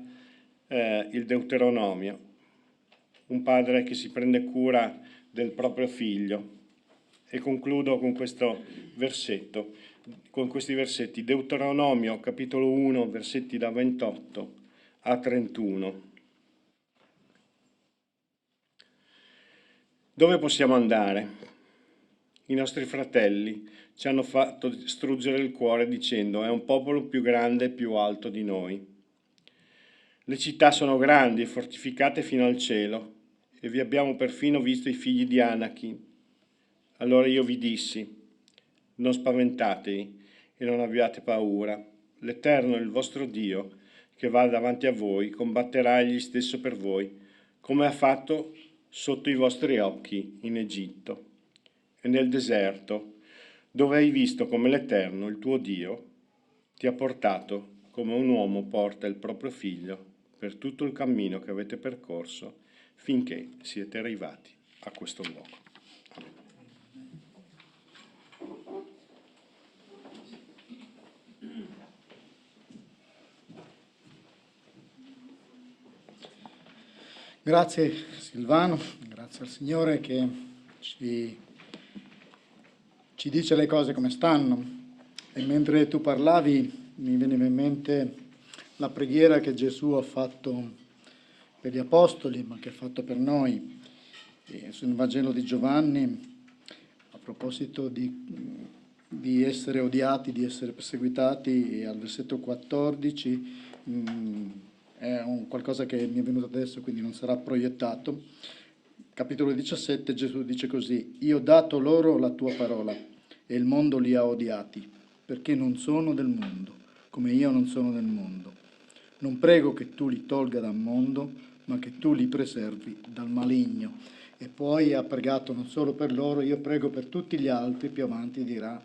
il Deuteronomio, un Padre che si prende cura del proprio Figlio. E concludo con questo versetto, con questi versetti, Deuteronomio capitolo 1, versetti da 28 a 31. Dove possiamo andare? I nostri fratelli ci hanno fatto struggere il cuore dicendo: è un popolo più grande e più alto di noi. Le città sono grandi e fortificate fino al cielo, e vi abbiamo perfino visto i figli di Anaki. Allora io vi dissi: non spaventatevi e non abbiate paura. L'Eterno, il vostro Dio, che va davanti a voi, combatterà egli stesso per voi, come ha fatto sotto i vostri occhi in Egitto e nel deserto, dove hai visto come l'Eterno, il tuo Dio, ti ha portato come un uomo porta il proprio figlio per tutto il cammino che avete percorso finché siete arrivati a questo luogo. Grazie Silvano, grazie al Signore che ci dice le cose come stanno. E mentre tu parlavi mi veniva in mente la preghiera che Gesù ha fatto per gli Apostoli, ma che ha fatto per noi. E sul Vangelo di Giovanni, a proposito di essere odiati, di essere perseguitati, al versetto 14, è qualcosa che mi è venuto adesso, quindi non sarà proiettato. Capitolo 17, Gesù dice così: io ho dato loro la tua parola e il mondo li ha odiati, perché non sono del mondo, come io non sono del mondo. Non prego che tu li tolga dal mondo, ma che tu li preservi dal maligno. E poi ha pregato non solo per loro, io prego per tutti gli altri, più avanti dirà,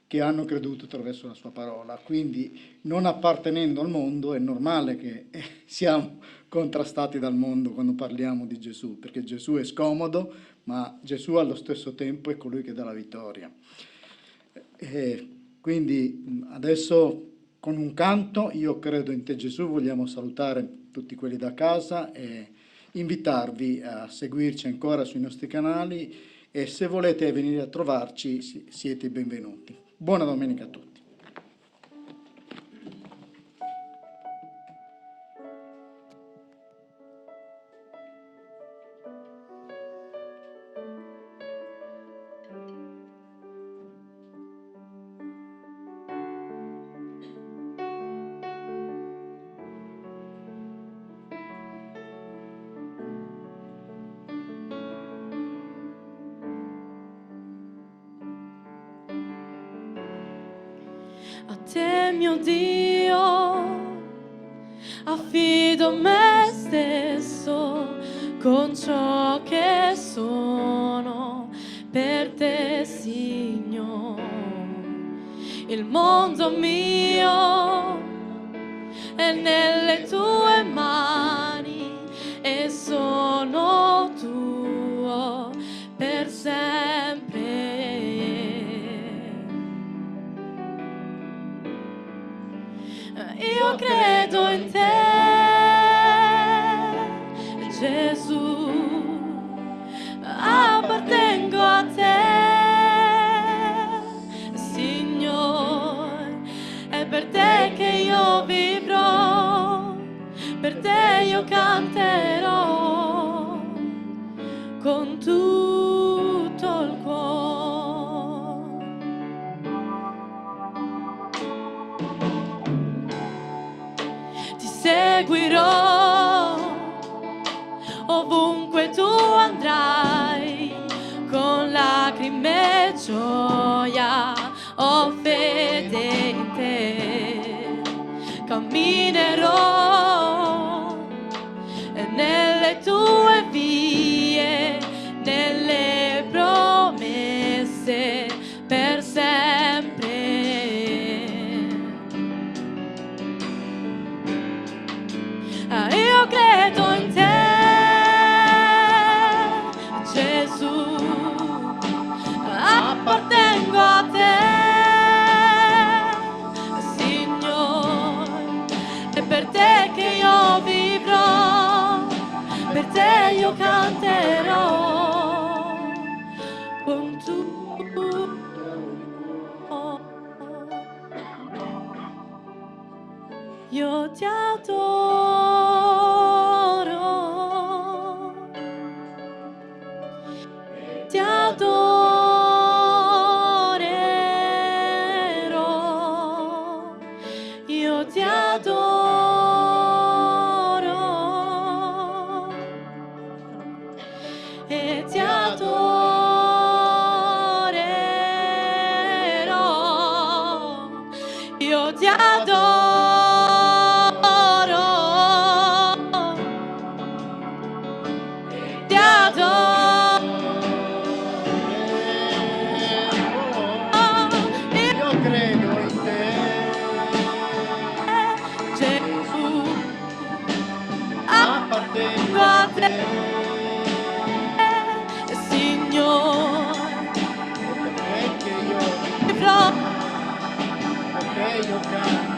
che hanno creduto attraverso la sua parola. Quindi, non appartenendo al mondo, è normale che siamo contrastati dal mondo quando parliamo di Gesù, perché Gesù è scomodo, ma Gesù allo stesso tempo è colui che dà la vittoria. E quindi adesso con un canto, Io credo in te Gesù, vogliamo salutare tutti quelli da casa e invitarvi a seguirci ancora sui nostri canali, e se volete venire a trovarci siete benvenuti. Buona domenica a tutti. A te mio Dio affido me stesso con ciò che sono per te, Signore. Il mondo mio è nelle tue mani e sono tuo per sempre. Io credo in te, Gesù, appartengo a te, Signore, è per te che io vivrò, per te io canterò con tutto il cuore. Seguirò ovunque tu andrai, con lacrime e gioia ho fede in te. le tue vie, nelle promesse per sempre. Io credo in te, Gesù, appartengo a te, Signore, è per te che io vivrò, per te io canterò con tutto. Io ti adoro, ti adorerò, io ti adoro e ti adorerò, io ti adoro. Io canto.